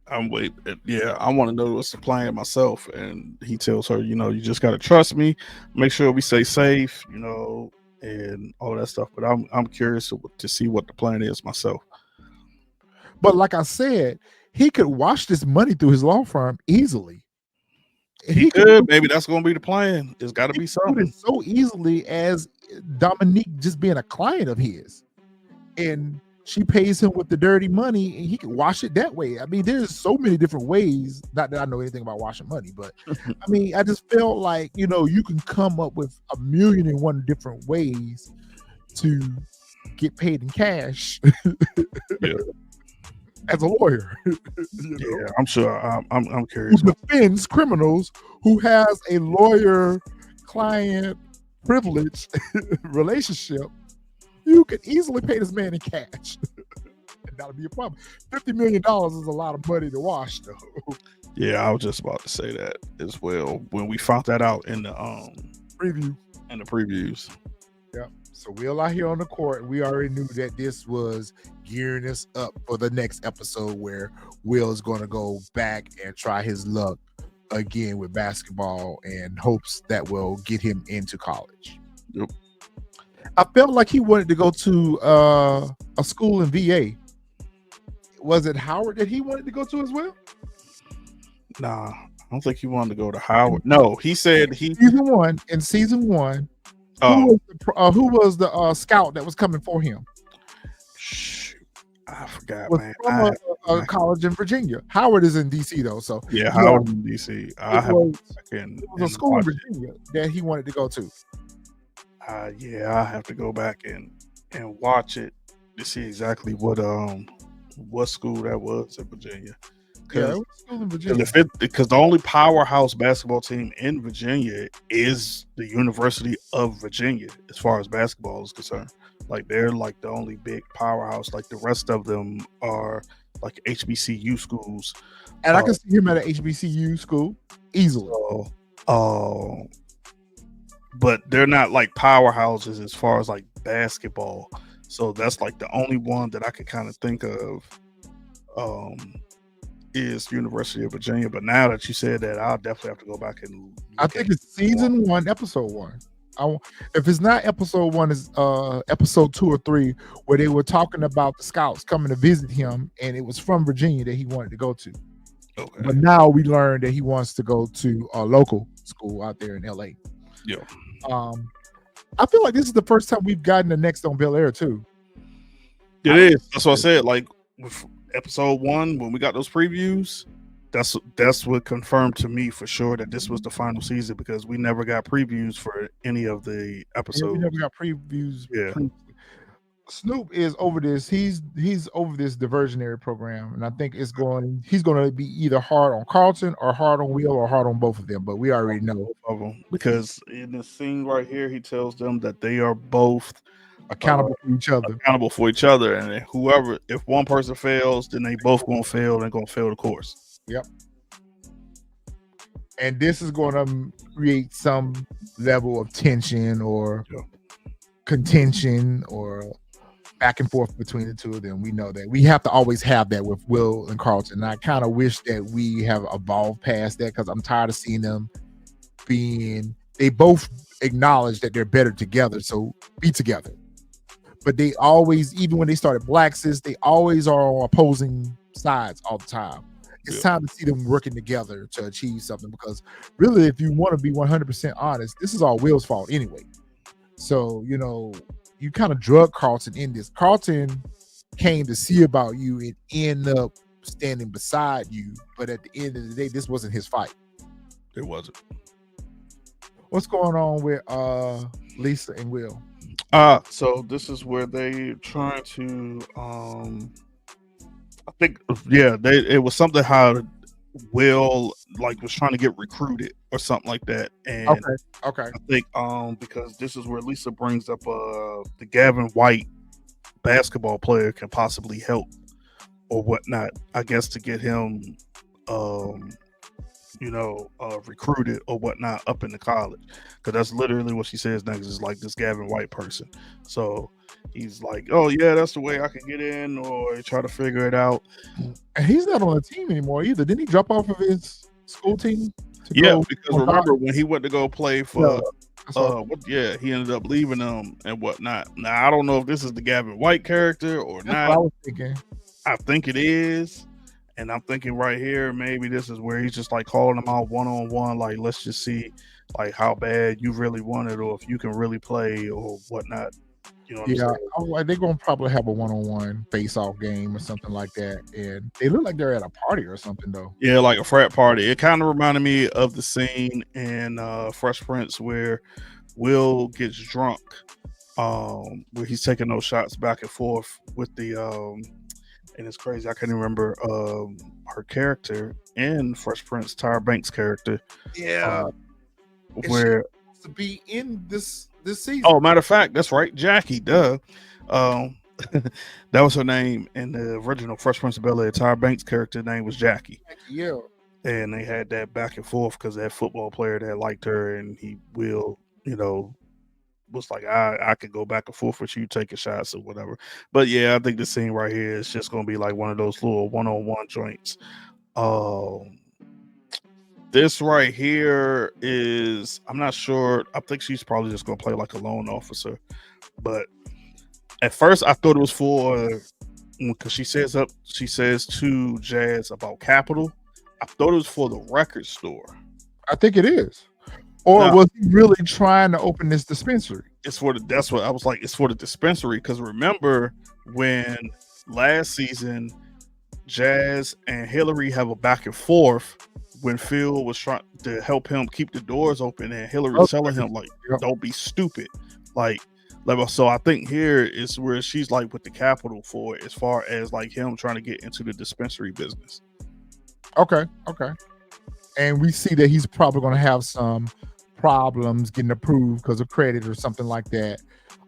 I'm waiting. Yeah, I want to know what's the plan myself. And he tells her, you just got to trust me, make sure we stay safe, and all that stuff. But I'm curious to see what the plan is myself. But like I said, he could wash this money through his law firm easily. He could. Maybe that's going to be the plan. It's got to be something so easily as Dominique just being a client of his, and she pays him with the dirty money, and he can wash it that way. I mean, there's so many different ways. Not that I know anything about washing money, but I mean, I just felt like you can come up with 1,000,001 different ways to get paid in cash. Yeah. As a lawyer. Yeah, I'm sure. I'm curious. Who defends criminals, who has a lawyer-client privilege relationship. You could easily pay this man in cash. And that'll be a problem. $50 million is a lot of money to wash, though. Yeah, I was just about to say that as well. When we found that out in the Preview. previews. Yeah. So Will out here on the court. We already knew that this was gearing us up for the next episode where Will's going to go back and try his luck again with basketball and hopes that will get him into college. Yep. I felt like he wanted to go to a school in VA. Was it Howard that he wanted to go to as well? Nah, I don't think he wanted to go to Howard. No, he said he in season one. Oh, Who was the scout that was coming for him? shoot, I forgot, Was man. from a college in Virginia. Howard is in DC though, so Yeah, Howard in DC. it was a school in Virginia that he wanted to go to. Yeah, I have to go back and watch it to see exactly what school that was in Virginia. Yeah, it was a school in Virginia. Because the only powerhouse basketball team in Virginia is the University of Virginia, as far as basketball is concerned. Like they're like the only big powerhouse. Like the rest of them are like HBCU schools. And I can see him at an HBCU school easily. But they're not like powerhouses as far as like basketball. So that's like the only one that I could kind of think of is University of Virginia. But now that you said that, I'll definitely have to go back and I think it's season 1, episode 1. If it's not episode 1, it's episode 2 or 3 where they were talking about the scouts coming to visit him, and it was from Virginia that he wanted to go to. Okay. But now we learned that he wants to go to a local school out there in LA. Yeah. I feel like this is the first time we've gotten the next on Bel Air too. It is. That's what I said. Like with episode 1, when we got those previews, that's what confirmed to me for sure that this was the final season, because we never got previews for any of the episodes. Yeah, we never got previews. Yeah. Snoop is over this. He's over this diversionary program, and I think he's going to be either hard on Carlton or hard on Will or hard on both of them. But we already know both of them, because in the scene right here, he tells them that they are both accountable for each other, and whoever, if one person fails, then they both gonna fail and gonna fail the course. Yep. And this is going to create some level of tension or contention or back and forth between the two of them. We know that we have to always have that with Will and Carlton. And I kind of wish that we have evolved past that, because I'm tired of seeing them they both acknowledge that they're better together, so be together. But they always, even when they started Blacksis, they always are on opposing sides all the time. It's time to see them working together to achieve something, because really, if you want to be 100% honest, this is all Will's fault anyway. So, you kind of drug Carlton in this. Carlton came to see about you and end up standing beside you, but at the end of the day, this wasn't his fight. It wasn't. What's going on with Lisa and Will? So this is where they trying to I think it was something how Will like was trying to get recruited or something like that. And okay. I think because this is where Lisa brings up the Gavin White basketball player can possibly help or whatnot, I guess, to get him recruited or whatnot up in the college, because that's literally what she says next, is like this Gavin White person. So he's like, oh yeah, that's the way I can get in, or try to figure it out. And he's not on the team anymore either. Didn't he drop off of his school team? Because remember when he went to go play for he ended up leaving them and whatnot. Now I don't know if this is the Gavin White character or not. What I was thinking. I think it is. And I'm thinking right here, maybe this is where he's just like calling them out one-on-one. Like, let's just see like how bad you really want it, or if you can really play or whatnot. You know what I'm they're going to probably have a one-on-one face-off game or something like that. And they look like they're at a party or something, though. Yeah, like a frat party. It kind of reminded me of the scene in Fresh Prince where Will gets drunk, where he's taking those shots back and forth with the and it's crazy. I can't even remember her character in Fresh Prince, Tyra Banks' character. Yeah. Where to be in this season. Oh, matter of fact, that's right, Jackie. Duh. That was her name in the original Fresh Prince of Bel-Air. Tyra Banks' character name was Jackie. Yeah. and they had that back and forth because that football player that liked her, and he will, was like, I could go back and forth with you, taking shots or whatever. But yeah, I think the scene right here is just gonna be like one of those little one-on-one joints. Um, this right here is, I'm not sure. I think she's probably just gonna play like a loan officer. But at first, I thought it was for, because she says to Jazz about capital. I thought it was for the record store. I think it is. Or No, was he really trying to open this dispensary? it's for the. That's what I was like. It's for the dispensary, because remember when last season Jazz and Hillary have a back and forth when Phil was trying to help him keep the doors open, and Hillary was telling him like, Yep. "Don't be stupid." Like, so I think here is where she's like with the capital for it, as far as like him trying to get into the dispensary business. Okay. And we see that he's probably going to have some problems getting approved because of credit or something like that.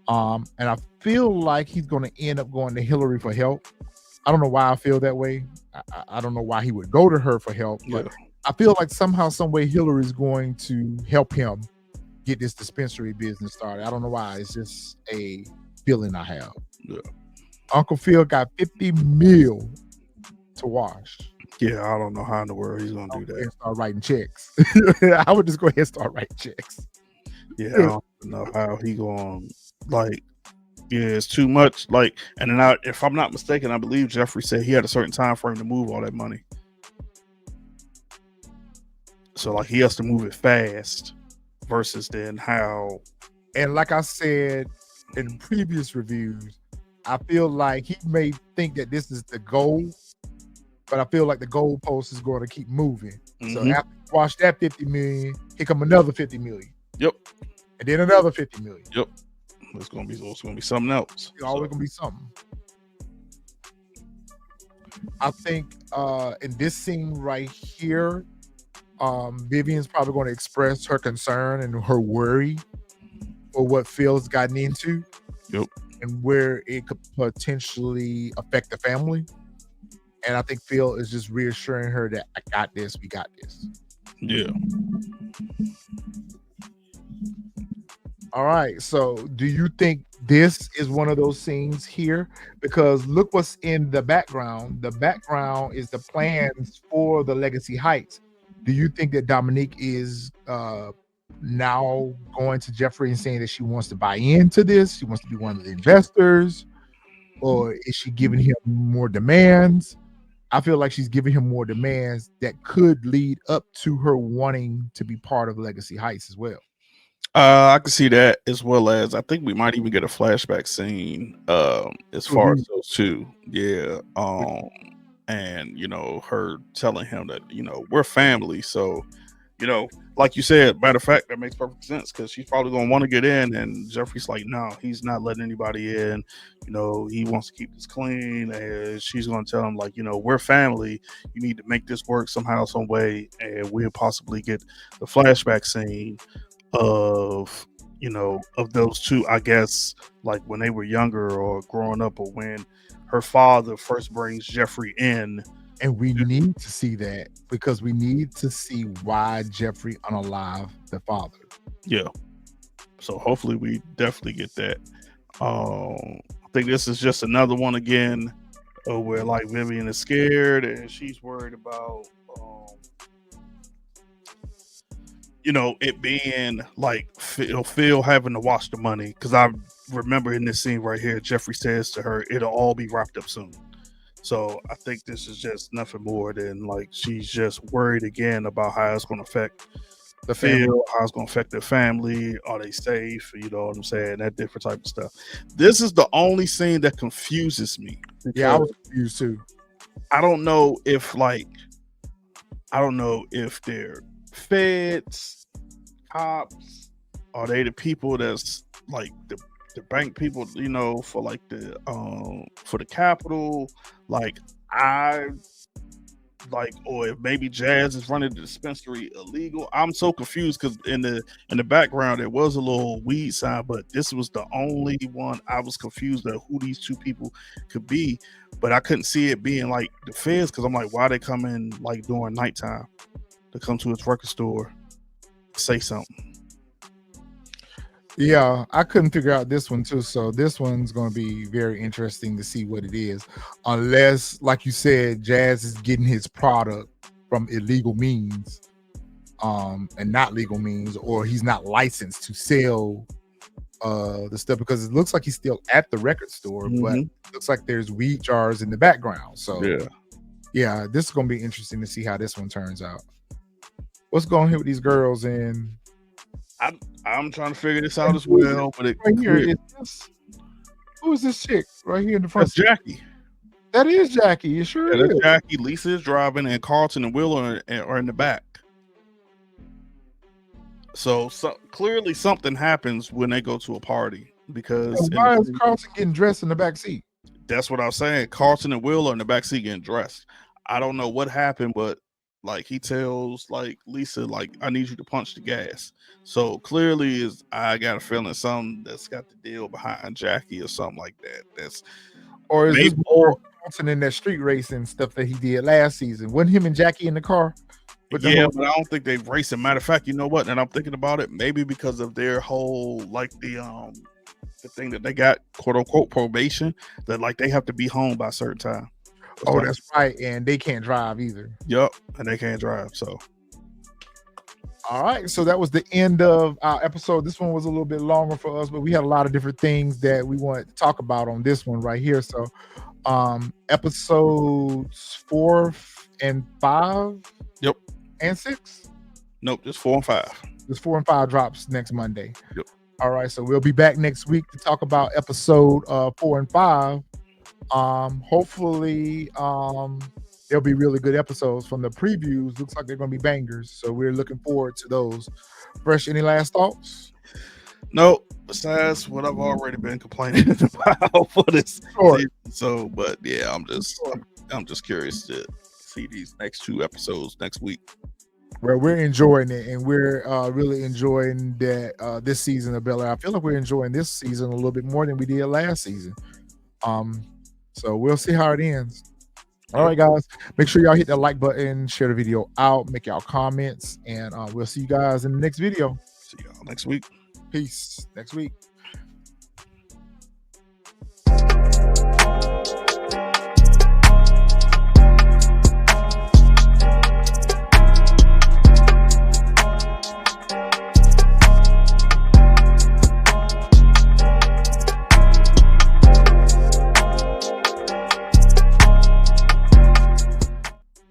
And I feel like he's going to end up going to Hillary for help. I don't know why I feel that way. I don't know why he would go to her for help, but Yeah. I feel like somehow, some way, Hillary is going to help him get this dispensary business started. I don't know why. It's just a feeling I have. Yeah. Uncle Phil got 50 mil to wash. Yeah, I don't know how in the world he's gonna do that. And start writing checks. I would just go ahead and start writing checks. Yeah, I don't know how he going, like. Yeah, it's too much. Like, and then if I'm not mistaken, I believe Jeffrey said he had a certain time frame to move all that money. So like he has to move it fast versus then how. And like I said in previous reviews, I feel like he may think that this is the goal, but I feel like the goalpost is going to keep moving. So after you wash that 50 million, here come another 50 million. Yep. And then another 50 million. Yep. It's gonna be something else. It's always gonna be something. I think in this scene right here, Vivian's probably going to express her concern and her worry for what Phil's gotten into. Yep. And where it could potentially affect the family. And I think Phil is just reassuring her that I got this, we got this. Yeah. All right. So do you think this is one of those scenes here? Because look what's in the background. The background is the plans for the Legacy Heights. Do you think that Dominique is now going to Jeffrey and saying that she wants to buy into this? She wants to be one of the investors? Or is she giving him more demands? I feel like she's giving him more demands that could lead up to her wanting to be part of Legacy Heights as well. I can see that, as well as I think we might even get a flashback scene as far as those two. Yeah. And her telling him that we're family, so like you said, matter of fact, that makes perfect sense, because she's probably gonna want to get in, and Jeffrey's like, no, he's not letting anybody in. He wants to keep this clean, and she's gonna tell him like, we're family. You need to make this work somehow, some way, and we'll possibly get the flashback scene of of those two, I guess, like when they were younger or growing up, or when her father first brings Jeffrey in. And we need to see that, because we need to see why Jeffrey unalived the father. Yeah. So hopefully we definitely get that. I think this is just another one again where like Vivian is scared and she's worried about it being like Phil having to watch the money, because I remember in this scene right here, Jeffrey says to her, it'll all be wrapped up soon. So I think this is just nothing more than like she's just worried again about how it's going to affect the family, how it's going to affect their family. Are they safe? You know what I'm saying? That different type of stuff. This is the only scene that confuses me. Yeah, I was confused too. I don't know if they're feds, cops. Are they the people that's like the bank people, for like the for the capital? Like, I like, or if maybe Jazz is running the dispensary illegal. I'm so confused because in the background there was a little weed sign, but this was the only one I was confused at who these two people could be. But I couldn't see it being like the feds because I'm like, why they come in like during nighttime to come to his record store, say something. Yeah, I couldn't figure out this one too. So this one's going to be very interesting to see what it is. Unless, like you said, Jazz is getting his product from illegal means, and not legal means, or he's not licensed to sell the stuff, because it looks like he's still at the record store, but it looks like there's weed jars in the background. So yeah, this is going to be interesting to see how this one turns out. What's going on here with these girls? And I'm trying to figure this out as well. But right here is this. Who is this chick right here in the front? That's Jackie. That is Jackie. It sure is. That's Jackie. Lisa is driving, and Carlton and Will are in the back. So clearly something happens when they go to a party, because why is Carlton getting dressed in the back seat? That's what I was saying. Carlton and Will are in the back seat getting dressed. I don't know what happened, but like he tells like Lisa, like, I need you to punch the gas. So clearly I got a feeling something that's got the deal behind Jackie or something like that. That's or is this more Carlton in that street racing stuff that he did last season? Wasn't him and Jackie in the car? But I don't think they've raced. Matter of fact, you know what? And I'm thinking about it, maybe because of their whole like the thing that they got, quote unquote, probation, that like they have to be home by a certain time. Oh, that's right. And they can't drive either. Yep. And they can't drive. So all right. So that was the end of our episode. This one was a little bit longer for us, but we had a lot of different things that we wanted to talk about on this one right here. So episodes 4 and 5. Yep. And 6. Nope, just 4 and 5. Just 4 and 5 drops next Monday. Yep. All right. So we'll be back next week to talk about episode 4 and 5. Hopefully there'll be really good episodes. From the previews, looks like they're going to be bangers, so we're looking forward to those. Fresh, any last thoughts? No, besides what I've already been complaining about for this season. So, but yeah, I'm just curious to see these next 2 episodes next week. Well, we're enjoying it, and we're really enjoying that this season of Bel Air. I feel like we're enjoying this season a little bit more than we did last season. So we'll see how it ends. All right, guys. Make sure y'all hit that like button, share the video out, make y'all comments, and we'll see you guys in the next video. See y'all next week. Peace. Next week.